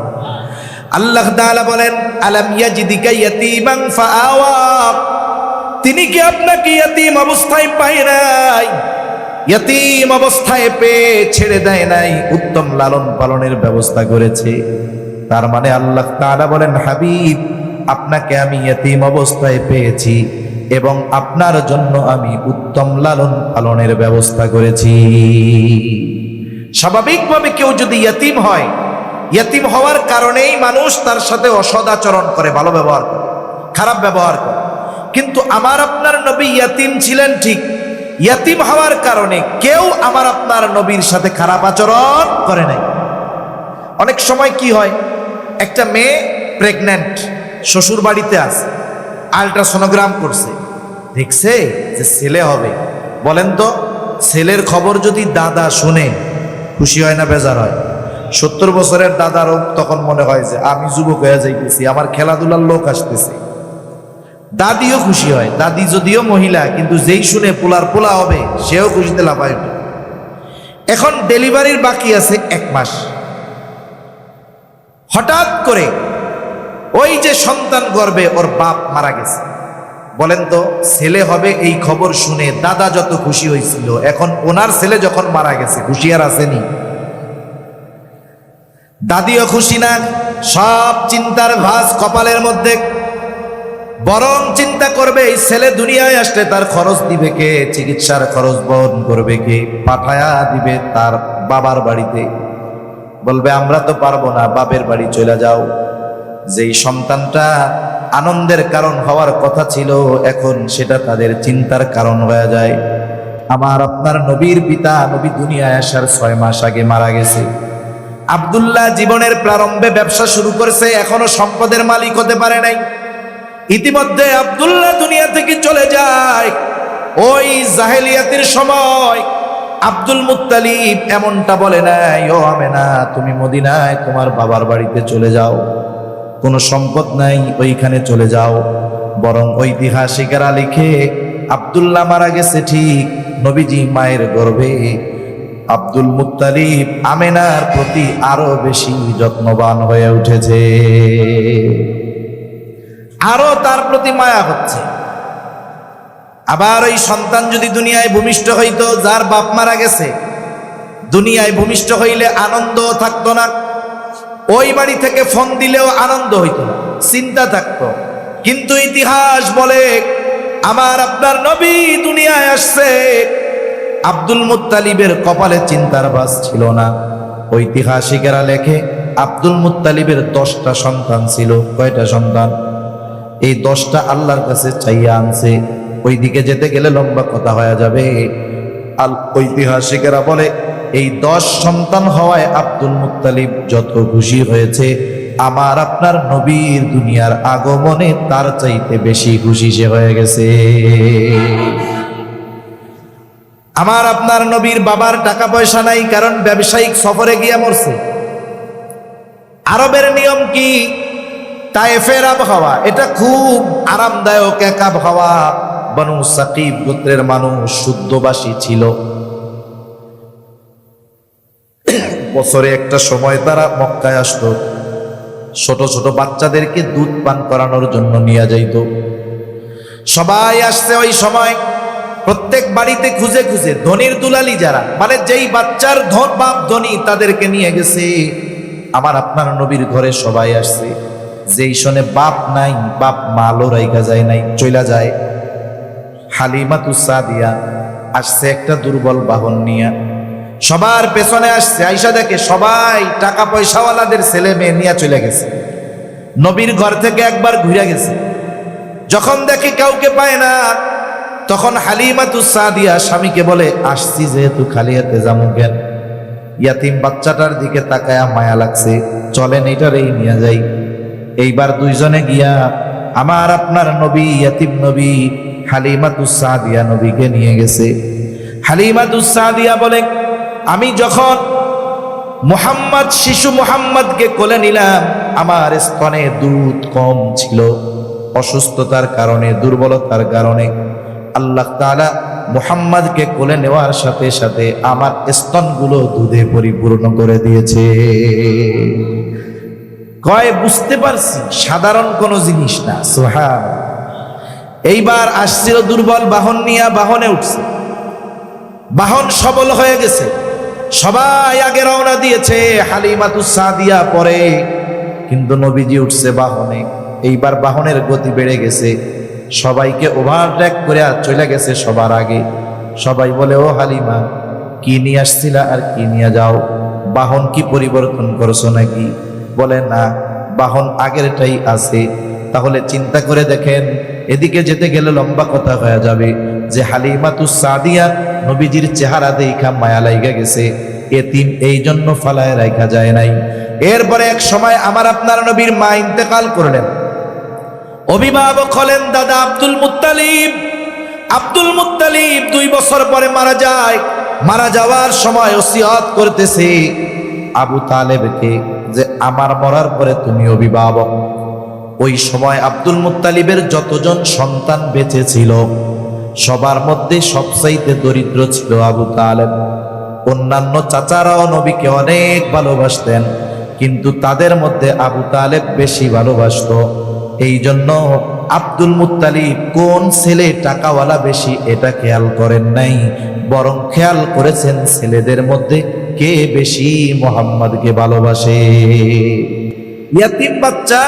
আল্লাহ তাআলা বলেন, আলাম ইয়াজিদিকা ইয়াতীমান ফাআওয়া। তিনি কি আপনাকে ইয়াতিম অবস্থায় পায় নাই? ইয়াতিম অবস্থায় পেয়ে ছেড়ে দেয় নাই, উত্তম লালন পালনের ব্যবস্থা করেছে। তার মানে আল্লাহ তাআলা বলেন, হাবিব আপনাকে আমি ইয়াতিম অবস্থায় পেয়েছি এবং আপনার জন্য আমি উত্তম লালন পালনের ব্যবস্থা করেছি। স্বাভাবিকভাবে কেউ যদি ইয়াতিম হয়, ইয়াতিম হওয়ার কারণেই মানুষ তার সাথে অসদাচরণ করে, ভালো ব্যবহার করে, খারাপ ব্যবহার করে। কিন্তু আমার আপনার নবী ইয়াতিম ছিলেন ঠিক, ইয়াতিম হওয়ার কারণে কেউ আমার আপনার নবীর সাথে খারাপ আচরণ করে নাই। অনেক সময় কি হয়, একটা মেয়ে প্রেগন্যান্ট, শ্বশুর বাড়িতে আছে, আল্ট্রাসোনোগ্রাম করছে, দেখছে যে ছেলে হবে। বলেন তো, ছেলের খবর যদি দাদা শুনে খুশি হয় না বেজার হয়? 70 বছরের দাদারও তখন মনে হয় যে আমি যুবক হয়ে যাইতেছি, আমার খেলাধুলার লোক আসতেছে। দাদিও খুশি হয়, দাদি যদিও মহিলা, কিন্তু যেই শুনে পোলার পোলা হবে সেও খুশিতে লাফায়। এখন ডেলিভারির বাকি আছে 1 মাস। হঠাৎ করে ওই যে সন্তান গর্ভে ওর বাপ মারা গেছে। বলেন তো, ছেলে হবে এই খবর শুনে দাদা যত খুশি হয়েছিল, এখন ওনার ছেলে যখন মারা গেছে খুশি আর আসেনি? দাদিও খুশি না, সব চিন্তার ভাঁজ কপালের মধ্যে। বরং চিন্তা করবে এই ছেলে দুনিয়ায় আসলে তার খরচ দিবে কে, চিকিৎসার খরচ বহন করবে কে, পাঠায়া দিবে তার বাবার বাড়িতে। বলবে আমরা তো পারবো না, বাপের বাড়ি চলে যাও। যেই সন্তানটা আনন্দের কারণ হওয়ার কথা ছিল, এখন সেটা তাদের চিন্তার কারণ হয়ে যায়। আমার আপনার নবীর পিতা নবী দুনিয়ায় আসার 6 মাস আগে মারা গেছে। আব্দুল্লাহ জীবনের প্রারম্ভে ব্যবসা শুরু করেছে, এখনো সম্পদের মালিক হতে পারে নাই। ইতিমধ্যে আব্দুল্লাহ দুনিয়া থেকে চলে যায়। ওই জাহেলিয়াতের সময় আব্দুল মুত্তালিব এমনটা বলে নাই, ও আমেনা তুমি মদিনায় তোমার বাবার বাড়িতে চলে যাও, কোনো সম্পদ নাই ওইখানে চলে যাও। বরং ঐতিহাসিকেরা লিখে আব্দুল্লাহ মারা গেছে ঠিক, নবীজি মায়ের গর্ভে আব্দুল মুত্তালিব আমেনার প্রতি আরো বেশি যত্নবান হয়ে উঠেছে, আরো তার প্রতি মায়া হচ্ছে। আবার ওই সন্তান যদি দুনিয়ায় ভূমিষ্ঠ হইতো, যার বাপ মারা গেছে, দুনিয়ায় ভূমিষ্ঠ হইলে আনন্দ থাকতো না, ওই বাড়ি থেকে ফোন দিলেও আনন্দ হইতো না, চিন্তা থাকতো। কিন্তু ইতিহাস বলে আমার আপনার নবী দুনিয়ায় আসছে, আব্দুল মুত্তালিবের কপালে চিন্তার ভাঁজ ছিল না। ঐতিহাসিকেরা লেখে আব্দুল মুত্তালিবের 10টা সন্তান ছিল। কয়টা সন্তান? এই 10টা আল্লাহর কাছে চাইয়া আনছে। ওইদিকে যেতে গেলে লম্বা কথা হয়ে যাবে। ঐতিহাসিকেরা বলে এই 10 সন্তান হওয়ায় আব্দুল মুত্তালিব যত খুশি হয়েছে, আমার আপনার নবীর দুনিয়ার আগমনে তার চাইতে বেশি খুশি সে হয়ে গেছে। আমার আপনার নবীর বাবার টাকা পয়সা নাই, কারণ ব্যবসায়িক সফরে গিয়া মরছে। আরবের নিয়ম কি? তায়েফের আবহাওয়া এটা খুব আরামদায়ক এক আবহাওয়া। বনু সাকিব গোত্রের মানুষ শুদ্ধবাসী ছিল। বছরে একটা সময় তারা মক্কায় আসতো, ছোট ছোট বাচ্চাদেরকে দুধ পান করানোর জন্য নিয়ে যাইত। সবাই আসছে ওই সময়, প্রত্যেক বাড়িতে খুঁজে খুঁজে ধনির দুলালি যারা, মানে যেই বাচ্চার বাপ ধনী, তাদেরকে নিয়ে গেছে। আমার আপনার নবীর ঘরে সবাই আসছে, যেই শোনে বাপ নাই, বাপ মালও রাইখা যায় নাই, চইলা যায়। হালিমাতুস সাদিয়া আসছে একটা দুর্বল বাহন নিয়ে, সবার পেছনে আসছে। আইসা দেখে সবাই টাকা পয়সাওয়ালাদের ছেলে মেয়ে নিয়ে চলে গেছে। নবীর ঘর থেকে একবার ঘুরে গেছে, যখন দেখে কাউকে পায় না, তখন হালিমাতুস সাদিয়া স্বামীকে বলে, আসছি যেহেতু খালি হাতে যামু কেন? ইয়াতিম বাচ্চাটার দিকে তাকায়া মায়া লাগছে, চলেন এইটারেই নিয়ে যাই। এইবার দুইজনে গিয়া আমার আপনার নবী, ইয়াতিম নবী হালিমাতুস সাদিয়া নবীকে নিয়ে গেছে। হালিমাতুস সাদিয়া বলে, আমি যখন মুহাম্মদ, শিশু মুহাম্মদকে কোলে নিলাম, আমার স্তনে দুধ কম ছিল। অসুস্থতার কারণে, দুর্বলতার কারণে আল্লাহ তাআলা মুহাম্মদকে কোলে নেওয়ার সাথে সাথে আমার স্তনগুলো দুধে পরিপূর্ণ করে দিয়েছে। কয় বুঝতে পারছি সাধারণ কোনো জিনিস না। সুবহান। এইবার আসছিল দুর্বল বাহন নিয়ে, বাহনে উঠছে, বাহন সবল হয়ে গেছে, সবাই আগে রওনা দিয়েছে, হালিমাতুস সাদিয়া পরে, কিন্তু নবীজি উঠছে বাহনে। এইবার বাহনের গতি বেড়ে গেছে, সবাইকে ওভারটেক করে চলে গেছে সবার আগে। সবাই বলে, ও হালিমা, কি নিয়ে আসছিলা আর কি নিয়ে যাও? বাহন কি পরিবর্তন করছো নাকি? বলে না, বাহন আগেরটাই আছে। তাহলে চিন্তা করে দেখেন, এদিকে যেতে গেলে লম্বা কথা হয়ে যাবে, যে হালিমাতুস সাদিয়া নবীজির চেহারা দেখা মায়া লাইগা গেছে, এতিম এই জন্য ফালায় রাখা যায় নাই। এরপরে এক সময় আমার আপনার নবীর মা ইন্তেকাল করলেন, অভিভাবক হলেন দাদা আব্দুল মুত্তালিব। আব্দুল মুত্তালিব 2 বছর পরে মারা যায়। মারা যাওয়ার সময় ওসিয়ত করতেছে আবু তালেবকে, যে আমার মরার পরে তুমি অভিভাবক। ওই সময় আব্দুল মুত্তালিবের যতজন সন্তান বেঁচে ছিল, সবার মধ্যে সবচাইতে দরিদ্র ছিল আবু তালেব। অন্যান্য চাচারাও নবীকে অনেক ভালোবাসতেন, কিন্তু তাদের মধ্যে আবু তালেব বেশি ভালোবাসত। এই জন্য আব্দুল মুত্তালিব কোন ছেলে টাকাওয়ালা বেশি এটা খেয়াল করেন নাই, বরং খেয়াল করেছেন ছেলেদের মধ্যে কে বেশি মুহাম্মদকে ভালোবাসে। ইয়াতিম বাচ্চা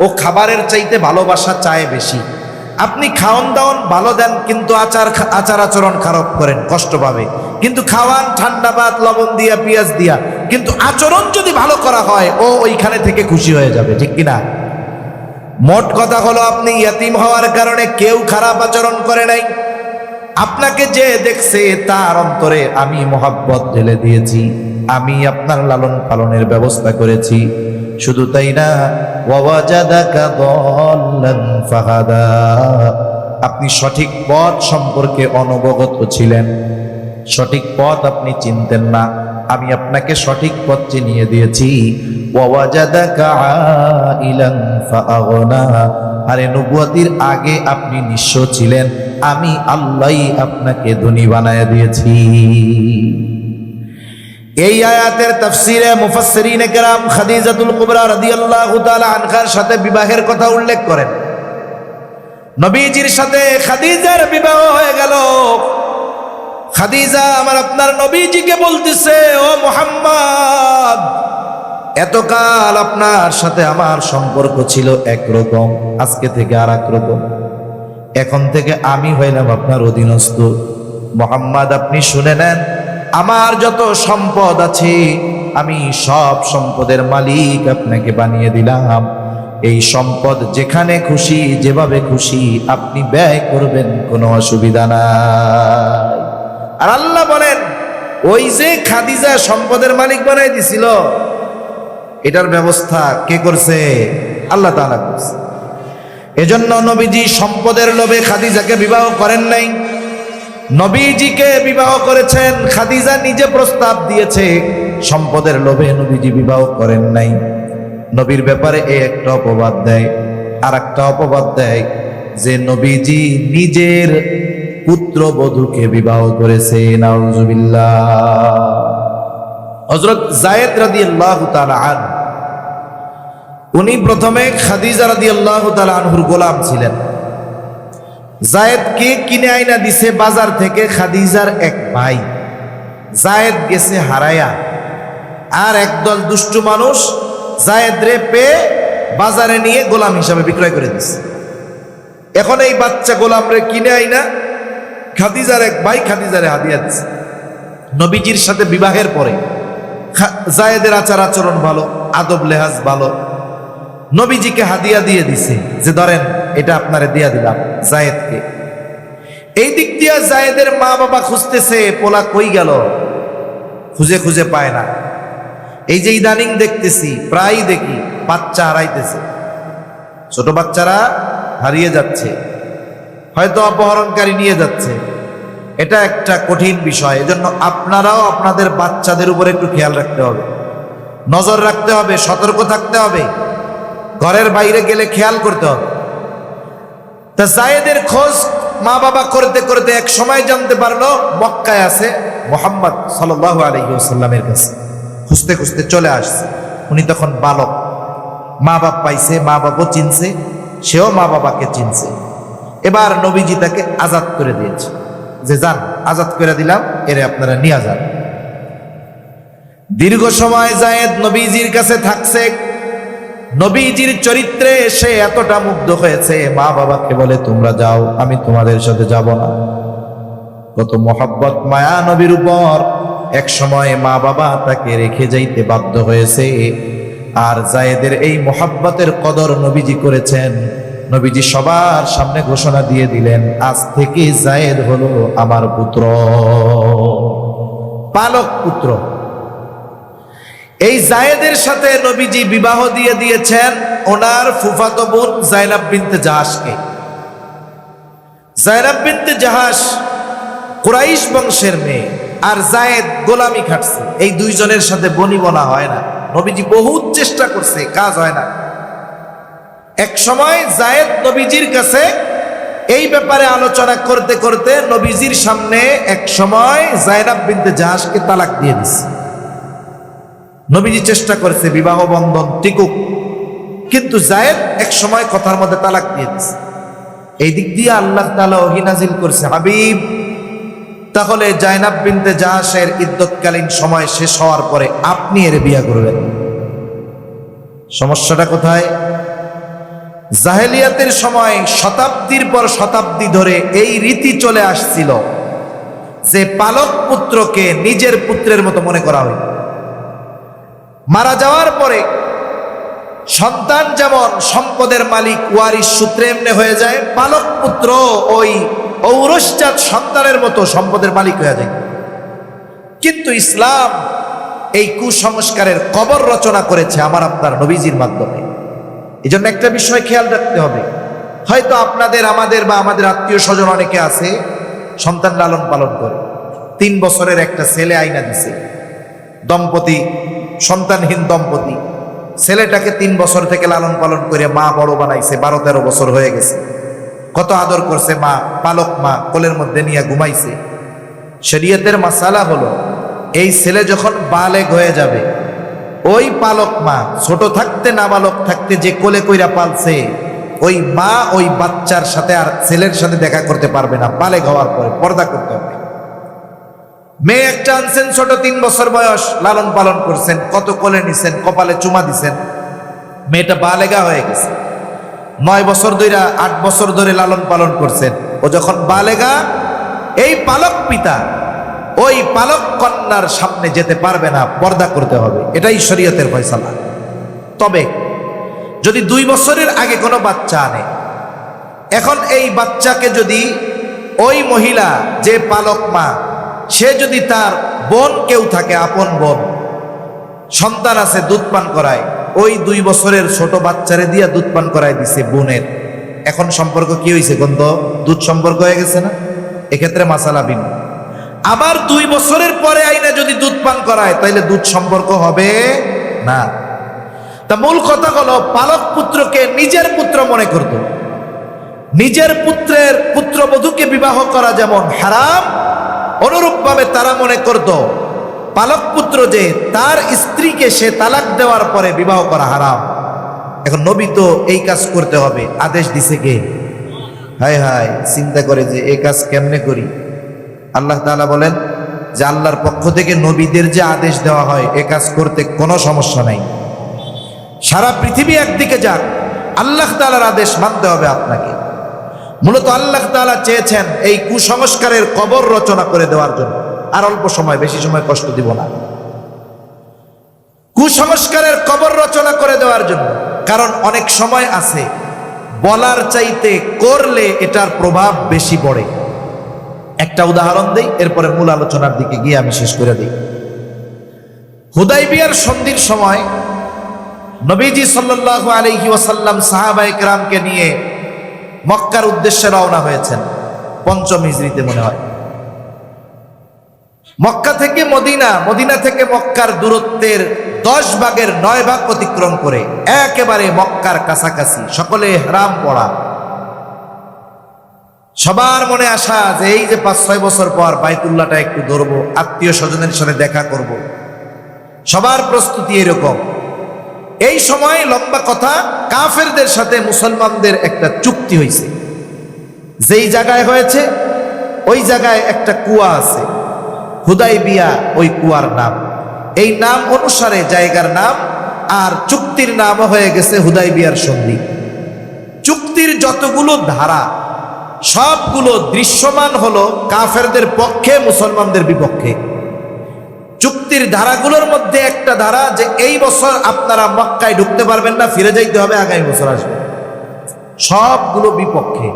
ও খাবারের চাইতে ভালোবাসা চায় বেশি। আপনি খাওয়ান দাওয়ান ভালো দেন, কিন্তু আচার আচরণ খারাপ করেন, কষ্ট পাবে। কিন্তু খাওয়ান ঠান্ডা ভাত লবণ দিয়া পেঁয়াজ দিয়া, কিন্তু আচরণ যদি ভালো করা হয়, ও ওইখানে থেকে খুশি হয়ে যাবে, ঠিক কিনা? মোট কথা হলো, আপনি ইয়াতিম হওয়ার কারণে কেউ খারাপ আচরণ করে নাই। আপনাকে যে দেখছে তার অন্তরে আমি মোহাব্বত ঢেলে দিয়েছি, আমি আপনার লালন পালনের ব্যবস্থা করেছি। শুধু তাই না, ওয়াজাদাকা দাল্লান ফাহাদা, আপনি সঠিক পথ সম্পর্কে অনবগত ছিলেন, সঠিক পথ আপনি চিনতেন না, আমি আপনাকে সঠিক পথ চিনিয়ে দিয়েছি। ওয়াজাদাকা আইলান ফাআগনা, আরে নবুয়তির আগে আপনি নিঃস্ব ছিলেন, আমি আল্লাহই আপনাকে ধনী বানায় দিয়েছি। এই আয়াতের তাফসীরে মুফাসসিরিনে কেরাম খাদিজাতুল কুবরা রাদিয়াল্লাহু তাআলা আনহার সাথে বিবাহের কথা উল্লেখ করেন। নবীজির সাথে খাদিজার বিবাহ হয়ে গেল। খাদিজা আমার আপনার নবীজিকে বলতেছে, ও মুহাম্মদ, এতকাল আপনার সাথে আমার সম্পর্ক ছিল একরকম, আজকে থেকে আর এক রকম, এখন থেকে আমি হইলাম আপনার অধীনস্থ। মুহাম্মদ, আপনি শুনে নেন, আমার যত সম্পদ আছে আমি সব সম্পদের মালিক আপনাকে বানিয়ে দিলাম। এই সম্পদ যেখানে খুশি যেভাবে খুশি আপনি ব্যয় করবেন, কোনো অসুবিধা নাই। আর আল্লাহ বলেন, ওই যে খাদিজা সম্পদের মালিক বানাই দিছিল, এটার ব্যবস্থা কে করছে? আল্লাহ তাআলা করছে। এজন্য নবীজি সম্পদের লোভে খাদিজাকে বিবাহ করেন নাই, নবীজিকে বিবাহ করেছেন। খাদিজা নিজে প্রস্তাব দিয়েছে, সম্পদের লোভে নবীজি বিবাহ করেন নাই। নবীর ব্যাপারে এই একটা অপবাদ দেয়, আর একটা অপবাদ দেয় যে নবীজি নিজের পুত্রবধূকে বিবাহ করেছে। নাউজুবিল্লাহ। হযরত যায়েদ রাদিয়াল্লাহু তাআলা আনহু, উনি প্রথমে খাদিজা রাদিয়াল্লাহু তাআলা আনহুর গোলাম ছিলেন। যায়েদকে কিনে আইনা দিছে বাজার থেকে খাদিজার এক ভাই। যায়েদ গেছে হারায়া, আর একদল দুষ্টু মানুষ যায়েদ রে পেয়ে বাজারে নিয়ে গোলাম হিসাবে বিক্রয় করে দিছে। এখন এই বাচ্চা গোলাম রে কিনে আইনা খাদিজার এক ভাই খাদিজারে হাদিয়া দিছে। নবীজির সাথে বিবাহের পরে যায়েদের আচার আচরণ ভালো, আদব লেহাজ ভালো, নবীজিকে হাদিয়া দিয়ে দিছে যে ধরেন এটা আপনারে দিয়া দিলাম যায়েদকে। এই দিক দিয়া যায়েদের মা বাবা খুঁজতেছে, পোলা কই গেল, খুঁজে খুঁজে পায় না। এই যে ইদানিং দেখতেছি, প্রায় দেখি বাচ্চা হারাইতেছে, ছোট বাচ্চারা হারিয়ে যাচ্ছে, হয়তো অপহরণকারী নিয়ে যাচ্ছে। এটা একটা কঠিন বিষয়। এজন্য আপনারাও আপনাদের বাচ্চাদের উপরে একটু খেয়াল রাখতে হবে, নজর রাখতে হবে, সতর্ক থাকতে হবে, ঘরের বাইরে গেলে খেয়াল করতে হবে। তা যায়েদের খোঁজ মা বাবা করতে করতে এক সময় জানতে পারলো মক্কায় আছে মুহাম্মদ সাল্লাল্লাহু আলাইহি ওয়াসাল্লামের কাছে। খুঁজতে খুঁজতে চলে আসছে। উনি তখন বালক, মা বাপ পাইছে, মা বাবাও চিনছে, সেও মা বাবাকে চিনছে। এবার নবীজি তাকে আজাদ করে দিয়েছে, যে যান, আজাদ করে দিলাম, এরে আপনারা নিয়ে যান। দীর্ঘ সময় যায়েদ নবীজির কাছে থাকছে। নবীজির চরিত্রে সে এতটা মুগ্ধ হয়েছে, মা বাবাকে বলে তোমরা যাও, আমি তোমাদের সাথে যাব না। কত মহব্বত মায়া নবীর উপর। এক সময় মা বাবা তাকে রেখে যাইতে বাধ্য হয়েছে। আর যায়েদের এই মহব্বতের কদর নবীজি করেছেন। নবীজি সবার সামনে ঘোষণা দিয়ে দিলেন, আজ থেকে যায়েদ হলো আমার পুত্র, পালক পুত্র। এই যায়েদের সাথে নবীজি বিবাহ দিয়ে দিয়েছেন ওনার ফুফাতো বোন যায়নাব বিনতে জাহাশকে। যায়নাব বিনতে জাহাশ কুরাইশ বংশের মেয়ে, আর যায়েদ গোলামি খাটছে। এই দুইজনের সাথে বনিবনা হয় না। নবীজি বহুত চেষ্টা করছে, কাজ হয় না। এক সময় যায়েদ নবীজির কাছে এই ব্যাপারে আলোচনা করতে করতে নবীজির সামনে এক সময় যায়নাব বিনতে জাহাশকে তালাক দিয়ে দিছে। নবীজি চেষ্টা করেছে বিবাহ বন্ধন টিকুক, কিন্তু যায়েদ এক সময় কথার মধ্যে তালাক দিয়ে দিছে। এই দিক দিয়ে আল্লাহ তাআলা ওহী নাজিল করছে, হাবিব, তাহলে যায়নাব বিনতে জাহাশের ইদ্যতকালীন সময় শেষ হওয়ার পরে আপনি এর বিয়ে করবেন। সমস্যাটা কোথায়? জাহেলিয়াতের সময় শতাব্দীর পর শতাব্দী ধরে এই রীতি চলে আসছিল যে পালক পুত্রকে নিজের পুত্রের মতো মনে করা হয়। মারা যাওয়ার পরে সন্তান যেমন সম্পদের মালিক ওয়ারিশ সূত্রে এমনি হয়ে যায়, পালক পুত্র ওই ঔরসজাত সন্তানের মতো সম্পদের মালিক হয়ে যায়। কিন্তু ইসলাম এই কুসংস্কারের কবর রচনা করেছে আমার আপনার নবীজির মাধ্যমে। এই জন্য একটা বিষয় খেয়াল রাখতে হবে, হয়তো আপনাদের আমাদের বা আমাদের আত্মীয় স্বজন অনেকে আছে সন্তান লালন পালন করে, 3 বছরের একটা ছেলে আইনা দিছে, দম্পতি সন্তানহীন দম্পতি, ছেলেটাকে 3 বছর থেকে লালন পালন করে মা বড় বানাইছে, 12-13 বছর হয়ে গেছে, কত আদর করছে মা, পালক মা কোলের মধ্যে নিয়ে ঘুমাইছে। শরীয়তের মাসালা হলো এই ছেলে যখন বালেগ হয়ে যাবে, ওই পালক মা ছোট থাকতে নাবালক থাকতে যে কোলে কইরা পালছে, ওই মা ওই বাচ্চার সাথে আর ছেলের সাথে দেখা করতে পারবে না, বালেগ হওয়ার পরে পর্দা করতে হবে। মেয়ে একটা আনছেন ছোট 3 বছর বয়স, লালন পালন করছেন, কত কোলে নিছেন, কপালে চুমা দিছেন, মেয়েটা বালেগা হয়ে গেছে, 9 বছর ধরে 8 বছর ধরে লালন পালন করছেন, ও যখন বালেগা, এই পালক পিতা ওই পালক কন্যার সামনে যেতে পারবে না, পর্দা করতে হবে, এটাই শরীয়তের ফয়সালা। তবে যদি 2 বছরের আগে কোনো বাচ্চা আনে, এখন এই বাচ্চাকে যদি ওই মহিলা যে পালক মা, সে যদি তার বোন কেউ থাকে, আপন বোন সন্তান আছে, দুধ পান করায়, ওই 2 বছরের ছোট বাচ্চারে দিয়া দুধ পান করায় দিছে বোনের, এখন সম্পর্ক কি হয়েছে? গন্ধ দুধ সম্পর্ক হয়ে গেছে না? এক্ষেত্রে মাসালা ভিন্ন। আবার 2 বছরের পরে আইনা যদি দুধ পান করায়, তাইলে দুধ সম্পর্ক হবে না। তা মূল কথা হলো, পালক পুত্রকে নিজের পুত্র মনে করত, নিজের পুত্রের পুত্রবধূকে বিবাহ করা যেমন হারাম, অনুরূপভাবে তারা মনে করত পালক পুত্র যে তার স্ত্রীকে সে তালাক দেওয়ার পরে বিবাহ করা হারাম। এখন নবী তো এই কাজ করতে হবে, আদেশ দিছে কে? হায় হায়, চিন্তা করে যে এই কাজ কেমনে করি। আল্লাহ তাআলা বলেন যে আল্লাহর পক্ষ থেকে নবীদের যে আদেশ দেওয়া হয়, এ কাজ করতে কোনো সমস্যা নাই। সারা পৃথিবী একদিকে যাক, আল্লাহ তাআলার আদেশ মানতে হবে আপনাকে। মূলত আল্লাহ তাআলা চেয়েছেন এই কুসংস্কারের কবর রচনা করে দেওয়ার জন্য। আর অল্প সময়, বেশি সময় কষ্ট দিব না, কুসংস্কারের কবর রচনা করে দেওয়ার জন্য। কারণ অনেক সময় আছে বলার চাইতে করলে এটার প্রভাব বেশি পড়ে। একটা উদাহরণ দেই, এরপরে মূল আলোচনার দিকে গিয়ে আমি শেষ করে দিই। হুদাইবিয়ার সন্ধির সময় নবীজি সাল্লাল্লাহু আলাইহি ওয়াসাল্লাম সাহাবায়ে কেরামকে নিয়ে মক্কার উদ্দেশ্যে রওনা হয়েছেন, 5ম হিজরিতে মনে হয়। মক্কা থেকে মদিনা, মদিনা থেকে মক্কার দূরত্বের 10 ভাগের 9 ভাগ অতিক্রম করে একেবারে মক্কার কাছাকাছি, সকলে ইহরাম পরা, সবার মনে আশা যে এই যে 5-6 বছর পর বাইতুল্লাহটা একটু ধরবো, আত্মীয় স্বজনের সাথে দেখা করব, সবার প্রস্তুতি এরকম। এই সময় লম্বা কথা, কাফেরদের সাথে মুসলমানদের একটা চুক্তি হয়েছে। যেই জায়গায় হয়েছে ওই জায়গায় একটা কুয়া আছে, হুদাইবিয়া ওই কুয়ার নাম। এই নাম অনুসারে জায়গার নাম, আর চুক্তির নামও হয়ে গেছে হুদাইবিয়ার সন্ধি। চুক্তির যতগুলো ধারা সবগুলো দৃশ্যমান হলো কাফেরদের পক্ষে, মুসলমানদের বিপক্ষে। চুক্তির ধারাগুলোর মধ্যে একটা ধারা যে এই বছর আপনারা মক্কায় ঢুকতে পারবেন না, ফিরে যাইতে হবে, আগামী বছর আসবে। সবগুলো বিপক্ষে।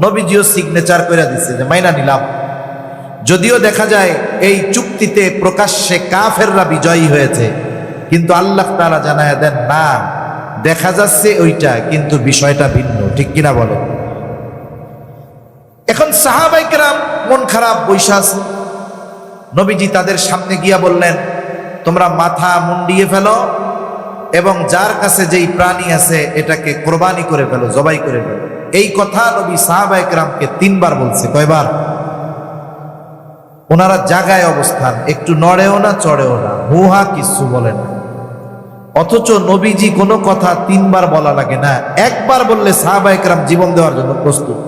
নবীজিও সিগনেচার করে দিচ্ছে যে মাইনা নিলাম। যদিও দেখা যায় এই চুক্তিতে প্রকাশ্যে কাফেররা বিজয়ী হয়েছে, কিন্তু আল্লাহ তাআলা জানায় দেন না, দেখা যাচ্ছে ওইটা, কিন্তু বিষয়টা ভিন্ন। ঠিক কিনা বলেন? এখন সাহাবায়ে কেরাম মন খারাপ বৈশা আছে। নবীজি তাদের সামনে গিয়া বললেন, তোমরা মাথা মুন্ডিয়ে ফেলো এবং যার কাছে যেই প্রাণী আছে এটাকে কোরবানি করে ফেলো, জবাই করে ফেলো। এই কথা নবী সাহাবায়ে কেরামকে 3 বার বলছে। কয়বার? ওনারা জাগায় অবস্থান, একটু নড়েও না চড়েও না, হুহা কিছু বলে না। অথচ নবীজি কোনো কথা 3 বার বলা লাগে না, একবার বললে সাহাবায়ে কেরাম জীবন দেওয়ার জন্য প্রস্তুত।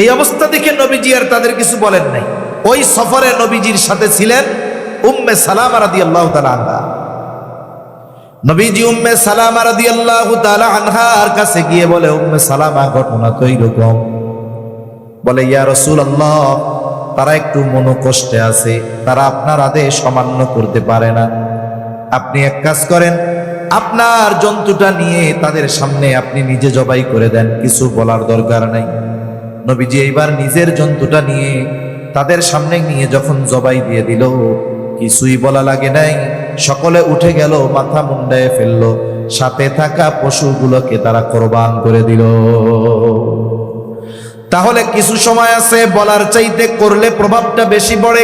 এই অবস্থা দেখে নবীজি আর তাদের কিছু বলেন নাই। ওই সফরে নবীজির সাথে ছিলেন উম্মে সালামা রাদিয়াল্লাহু তাআলা আনহা। নবীজি উম্মে সালামা রাদিয়াল্লাহু তাআলা আনহার কাছে গিয়ে বলে, উম্মে সালামা, ঘটনা তো এইরকম। বলে, ইয়া রাসূলুল্লাহ, তারা একটু মনোকষ্টে আছে, তারা আপনার আদেশ অমান্য করতে পারে না। আপনি এক কাজ করেন, আপনার জন্তুটা নিয়ে তাদের সামনে আপনি নিজে জবাই করে দেন, কিছু বলার দরকার নাই। নবীজি এইবার নিজের জন্তুটা নিয়ে তাদের সামনে নিয়ে যখন জবাই দিয়ে দিল, কিছুই বলা লাগে নাই, সকলে উঠে গেল, মাথা মুন্ডায় ফেললো, সাথে থাকা পশুগুলোকে তারা কোরবান করে দিল। তাহলে কিছু সময় আছে বলার চাইতে করলে প্রভাবটা বেশি পড়ে।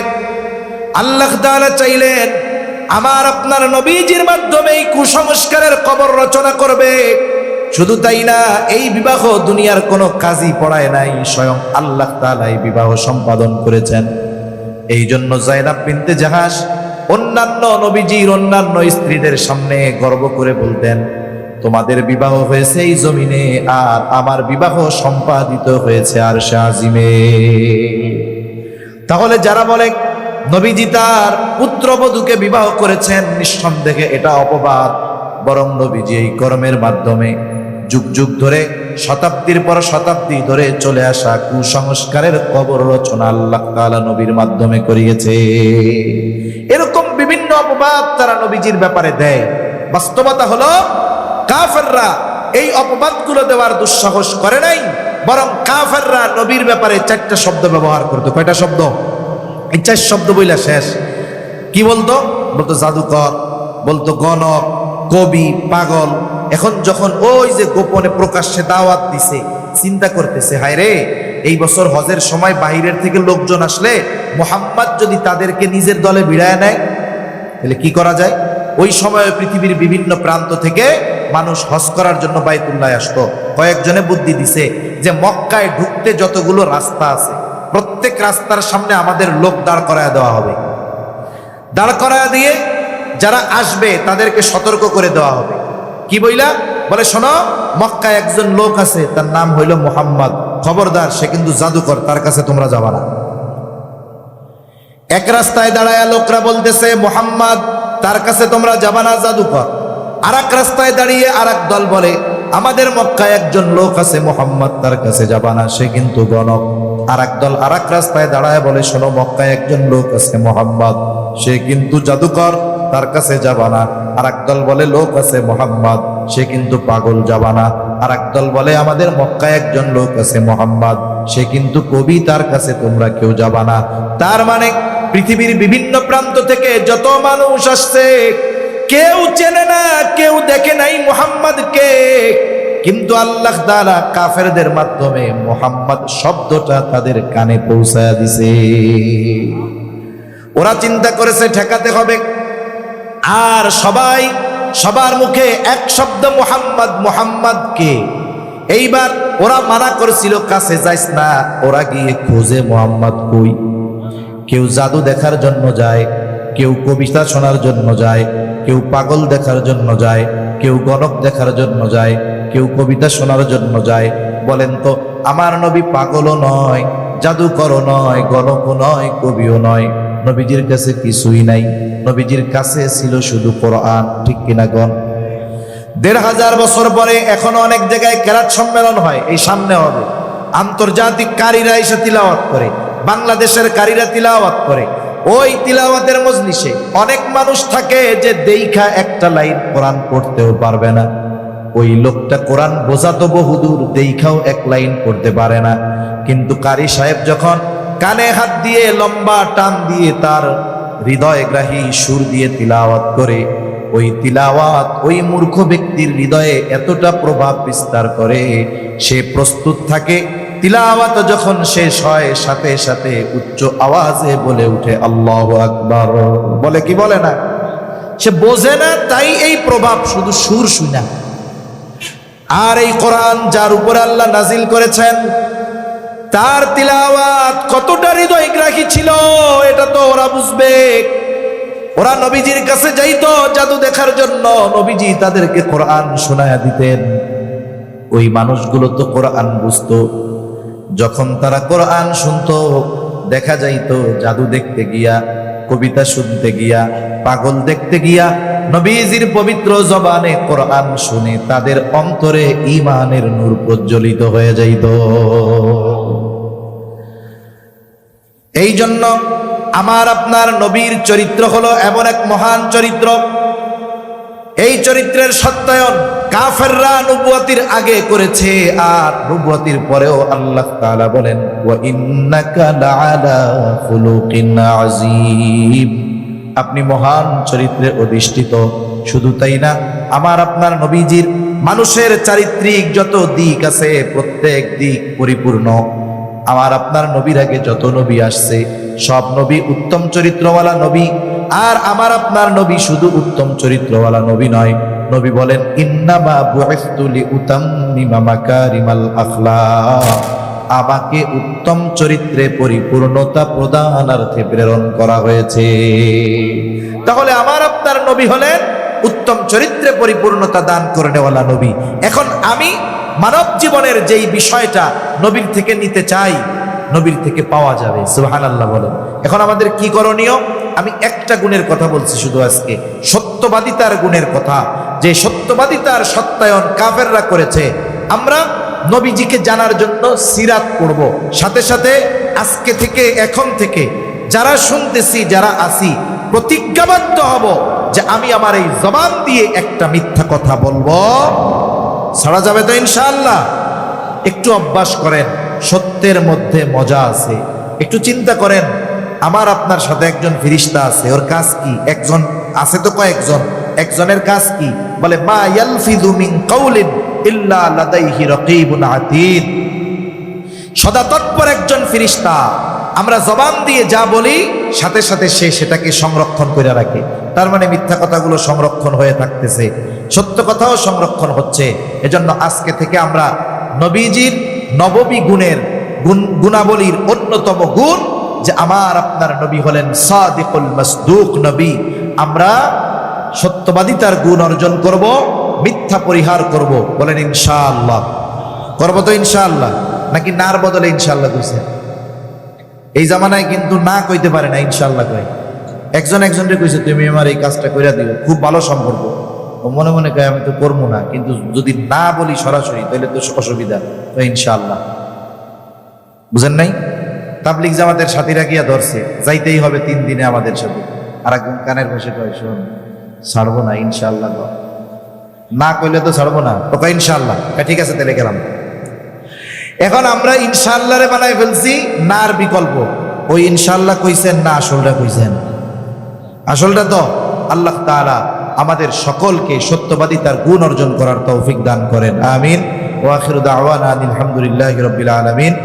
আল্লাহ তাআলা চাইলেন আমার আপনার নবীজির মাধ্যমে এই কুসংস্কারের কবর রচনা করবে। শুধু তাই না, এই বিবাহ দুনিয়ার কোনো কাজই পড়ায় নাই, স্বয়ং আল্লাহ তাআলা এই বিবাহ সম্পাদন করেছেন। এই জন্য যায়েনব বিনতে জাহাশ অন্যান্য নবীজির অন্যান্য স্ত্রীদের সামনে গর্ব করে বলতেন, তোমাদের বিবাহ হয়েছে এই জমিনে, আর আমার বিবাহ সম্পাদিত হয়েছে আরশে আজিমে। তাহলে যারা বলে নবীজি তার পুত্রবধূকে বিবাহ করেছেন, নিঃসন্দেহে এটা অপবাদ। বরং নবীজি এই কর্মের মাধ্যমে যুগ যুগ ধরে, শতাব্দীর পর শতাব্দী ধরে চলে আসা কুসংস্কারের কবর রচনা আল্লাহ তাআলা নবীর মাধ্যমে করিয়েছে। এরকম বিভিন্ন অপবাদ তারা নবীজির ব্যাপারে দেয়। বাস্তবতা হলো কাফেররা এই অপবাদগুলো দেওয়ার দুঃসাহস করে নাই, বরং কাফেররা নবীর ব্যাপারে 4টা শব্দ ব্যবহার করতো। কয়টা শব্দ? এই 4 শব্দ বইলা শেষ। কি বলতো? বলতো জাদুকর, বলতো গণক, কবি, পাগল। এখন যখন ওই যে গোপনে প্রকাশ্যে দাওয়াত দিছে, চিন্তা করতেছে, হায় রে, এই বছর হজের সময় বাহিরের থেকে লোকজন আসলে মুহাম্মদ যদি তাদেরকে নিজের দলে ভিড়ায় নেয়, তাহলে কি করা যায়? ওই সময় পৃথিবীর বিভিন্ন প্রান্ত থেকে মানুষ হজ করার জন্য বাইতুল্লাহ আসতো। কয়েকজনে বুদ্ধি দিছে যে মক্কায় ঢুকতে যতগুলো রাস্তা আছে, প্রত্যেক রাস্তার সামনে আমাদের লোক দাঁড় করায় দেওয়া হবে। দাঁড় করায় দিয়ে যারা আসবে তাদেরকে সতর্ক করে দেওয়া হবে। কি বইলা? বলে, শোনো, মক্কায় একজন লোক আছে, তার নাম হইল মুহাম্মদ, খবরদার, সে কিন্তু জাদুকর, তার কাছে তোমরা যাবা না। এক রাস্তায় দাঁড়ায় লোকরা বলতেছে মুহাম্মদ, তার কাছে তোমরা যাবা না, জাদুকর। আর এক রাস্তায় দাঁড়িয়ে আর এক দল বলে, আমাদের মক্কায় একজন লোক আছে মুহাম্মদ, তার কাছে যাবা না, সে কিন্তু গণক। আর এক দল আর এক রাস্তায় দাঁড়ায় বলে, শোনো, মক্কায় একজন লোক আছে মুহাম্মদ, সে কিন্তু জাদুকর, তার কাছে যাবা না। আর এক দল বলে, লোক আছে মুহাম্মদ, সে কিন্তু পাগল, যাবা না। আর এক দল বলে, আমাদের মক্কায় একজন লোক আছে মুহাম্মদ, সে কিন্তু কবি, তার কাছে তোমরা কেউ যাবা না। তার মানে পৃথিবীর বিভিন্ন প্রান্ত থেকে যত মানুষ আসছে, কেউ চেনে না, কেউ দেখে নাই মুহাম্মদকে, কিন্তু আল্লাহ তাআলা কাফেরদের মাধ্যমে মুহাম্মদ শব্দটা তাদের কানে পৌঁছায়া দিছে। ওরা চিন্তা করেছে ঠেকাতে হবে, আর সবার মুখে এক শব্দ মুহাম্মদ, মুহাম্মদ কে। এইবার ওরা মানা করেছিল, কাছে যাইস না। ওরা গিয়ে খোঁজে মুহাম্মদ কই। কেউ জাদু দেখার জন্য যায়, কেউ কবিতা শোনার জন্য যায়, কেউ পাগল দেখার জন্য যায়, কেউ গণক দেখার জন্য যায়, কেউ কবিতা শোনার জন্য যায়। বলেন তো, আমার নবী পাগলও নয়, জাদুকরও নয়, গণকও নয়, কবিও নয়। নবীজির কাছে কিছুই নাই, নবীজির কাছে ছিল শুধু কোরআন। ঠিক কিনা গণ? 1500 বছর পরে এখনো অনেক জায়গায় কেরাত সম্মেলন হয়, এই সামনে হবে। আন্তর্জাতিক কারীরা এসে তিলাওয়াত করে, বাংলাদেশের কারীরা তিলাওয়াত করে। ওই তিলাওয়াতের মজলিসে অনেক মানুষ থাকে যে দেইখা একটা লাইন কোরআন পড়তেও পারবে না। ওই লোকটা কোরআন বোঝাতো বহুদূর, দেইখাও এক লাইন পড়তে পারে না। কিন্তু কারি সাহেব যখন কানে হাত দিয়ে লম্বা টান দিয়ে তার হৃদয়গ্রাহী সুর দিয়ে তিলাওয়াত করে, ওই তিলাওয়াত ওই মূর্খ ব্যক্তির হৃদয়ে এতটা প্রভাব বিস্তার করে, সে প্রস্তুত থাকে। তিলাওয়াত যখন শেষ হয়, সাথে সাথে উচ্চ আওয়াজে বলে উঠে আল্লাহু আকবার। বলে কি বলে না? সে বোঝে না, তাই এই প্রভাব, শুধু সুর শুনা। আর এই কোরআন যার উপরে আল্লাহ নাজিল করেছেন, তার তিলাওয়াত কতটা হৃদয়গ্রাহী ছিল, এটা তো ওরা বুঝবে। ওরা নবীজির কাছে যাইতো জাদু দেখার জন্য, নবীজি তাদেরকে কোরআন শোনায়া দিতেন। ওই মানুষগুলো তো কোরআন বুঝতো। যখন তারা কোরআন শুনতো, দেখা যাইতো জাদু দেখতে গিয়া, কবিতা শুনতে গিয়া, পাগল দেখতে গিয়া, নবীজির পবিত্র জবানে কোরআন শুনে তাদের অন্তরে ঈমানের নূর প্রজ্বলিত হয়ে যাইত। এই জন্য আমার আপনার নবীর চরিত্র হলো এমন এক মহান চরিত্র, এই চরিত্রের সত্যায়ন কাফেররা নবুয়তির আগে করেছে, আর নবুয়তির পরেও আল্লাহ তাআলা বলেন ওয়া ইন্নাকা লাআলা খুলুকিন আযীম, আপনি মহান চরিত্রে অধিষ্ঠিত। শুধু তাই না, আমার আপনার নবীজির মানুষের চারিত্রিক যত দিক আছে প্রত্যেক দিক পরিপূর্ণ। আমার আপনার নবীর আগে যত নবী আসছে সব নবী উত্তম চরিত্রওয়ালা নবী, আর আমার আপনার নবী শুধু উত্তম চরিত্রওয়ালা নবী নয়। নবী বলেন ইন্নামা বুইসতু লিউতাম্মিমা মাকারিমাল আখলাক, আমাকে উত্তম চরিত্রে পরিপূর্ণতা প্রদানার্থে প্রেরণ করা হয়েছে। তাহলে আমার আপনার নবী হলেন উত্তম চরিত্রে পরিপূর্ণতা দান করেনেওয়ালা নবী। এখন আমি মানব জীবনের যেই বিষয়টা নবীর থেকে নিতে চাই, নবীর থেকে পাওয়া যাবে। সুবহানাল্লাহ বলেন। এখন আমাদের কি করণীয়? আমি একটা গুণের কথা বলছি শুধু আজকে, সত্যবাদিতার গুণের কথা, যে সত্যবাদিতার সত্যায়ন কাফেররা করেছে। আমরা নবীজিকে জানার জন্য সিরাত পড়ব, সাথে সাথে আজকে থেকে এখন থেকে যারা শুনতেছি যারা আসি প্রতিজ্ঞাবদ্ধ হব যে আমি আমার এই জবান দিয়ে একটা মিথ্যা কথা বলবো, ছাড়া যাবে তো ইনশাআল্লাহ? একটু অভ্যাস করেন, সত্যের মধ্যে মজা আছে। একটু চিন্তা করেন, আমার আপনার সাথে একজন ফেরেশতা আছে, ওর কাজ কি? একজন আছে তো কয়েকজন, একজনের কাজ কি? বলে মা ইয়ালফিযু মিন কাউলিন ইল্লা লাদাইহি রাকীবুন আতীদ। সদা তৎপর একজন ফেরেশতা, আমরা জবান দিয়ে যা বলি সাথে সাথে সে সেটাকে সংরক্ষণ করে রাখে। তার মানে মিথ্যা কথাগুলো সংরক্ষণ হয়ে থাকতেছে, সত্য কথাও সংরক্ষণ হচ্ছে। এজন্য আজকে থেকে আমরা নবীজির নববী গুণের গুণাবলীর অন্যতম গুণ যে আমার আপনার নবী হলেন সাদিকুল মাসদুক নবী। আমরা সত্যবাদিতার গুণ অর্জন করব, মিথ্যা পরিহার করব। বলেন ইনশাআল্লাহ। করবো তো ইনশাআল্লাহ? নাকি নার বদলে ইনশাআল্লাহ কইছেন? এই জামানায় কিন্তু না কইতে পারে না, ইনশাআল্লাহ কয়। একজন একজনকে কইছে তুমি আমার এই কাজটা কইরা দিও, খুব ভালো সম্পর্ক। ও মনে মনে কয় আমি তো করবো না, কিন্তু যদি না বলি সরাসরি তাহলে তো অসুবিধা, তো ইনশাআল্লাহ। বুঝেন নাই? তাবলিগ জামাতের সাথীরা গিয়া ধরছে, যাইতেই হবে 3 দিনে আমাদের সাথে। আর একজন কানের বসে কয় শোন, ছাড়বো না ইনশাআল্লাহ। না কইলে তো ছাড়বো না, তো কয় ইনশাআল্লাহ। ঠিক আছে তাহলে গেলাম। এখন আমরা ইনশাআল্লাহ রে বানাই ফেলছি নার বিকল্প। ওই ইনশাআল্লাহ কইছেন না আসলটা কইছেন? আসলটা তো আল্লাহ তাআলা আমাদের সকলকে সত্যবাদিতার গুণ অর্জন করার তৌফিক দান করেন। আমিন। ওয়া আখিরু দাওয়ানা আলহামদুলিল্লাহি রাব্বিল আলামিন।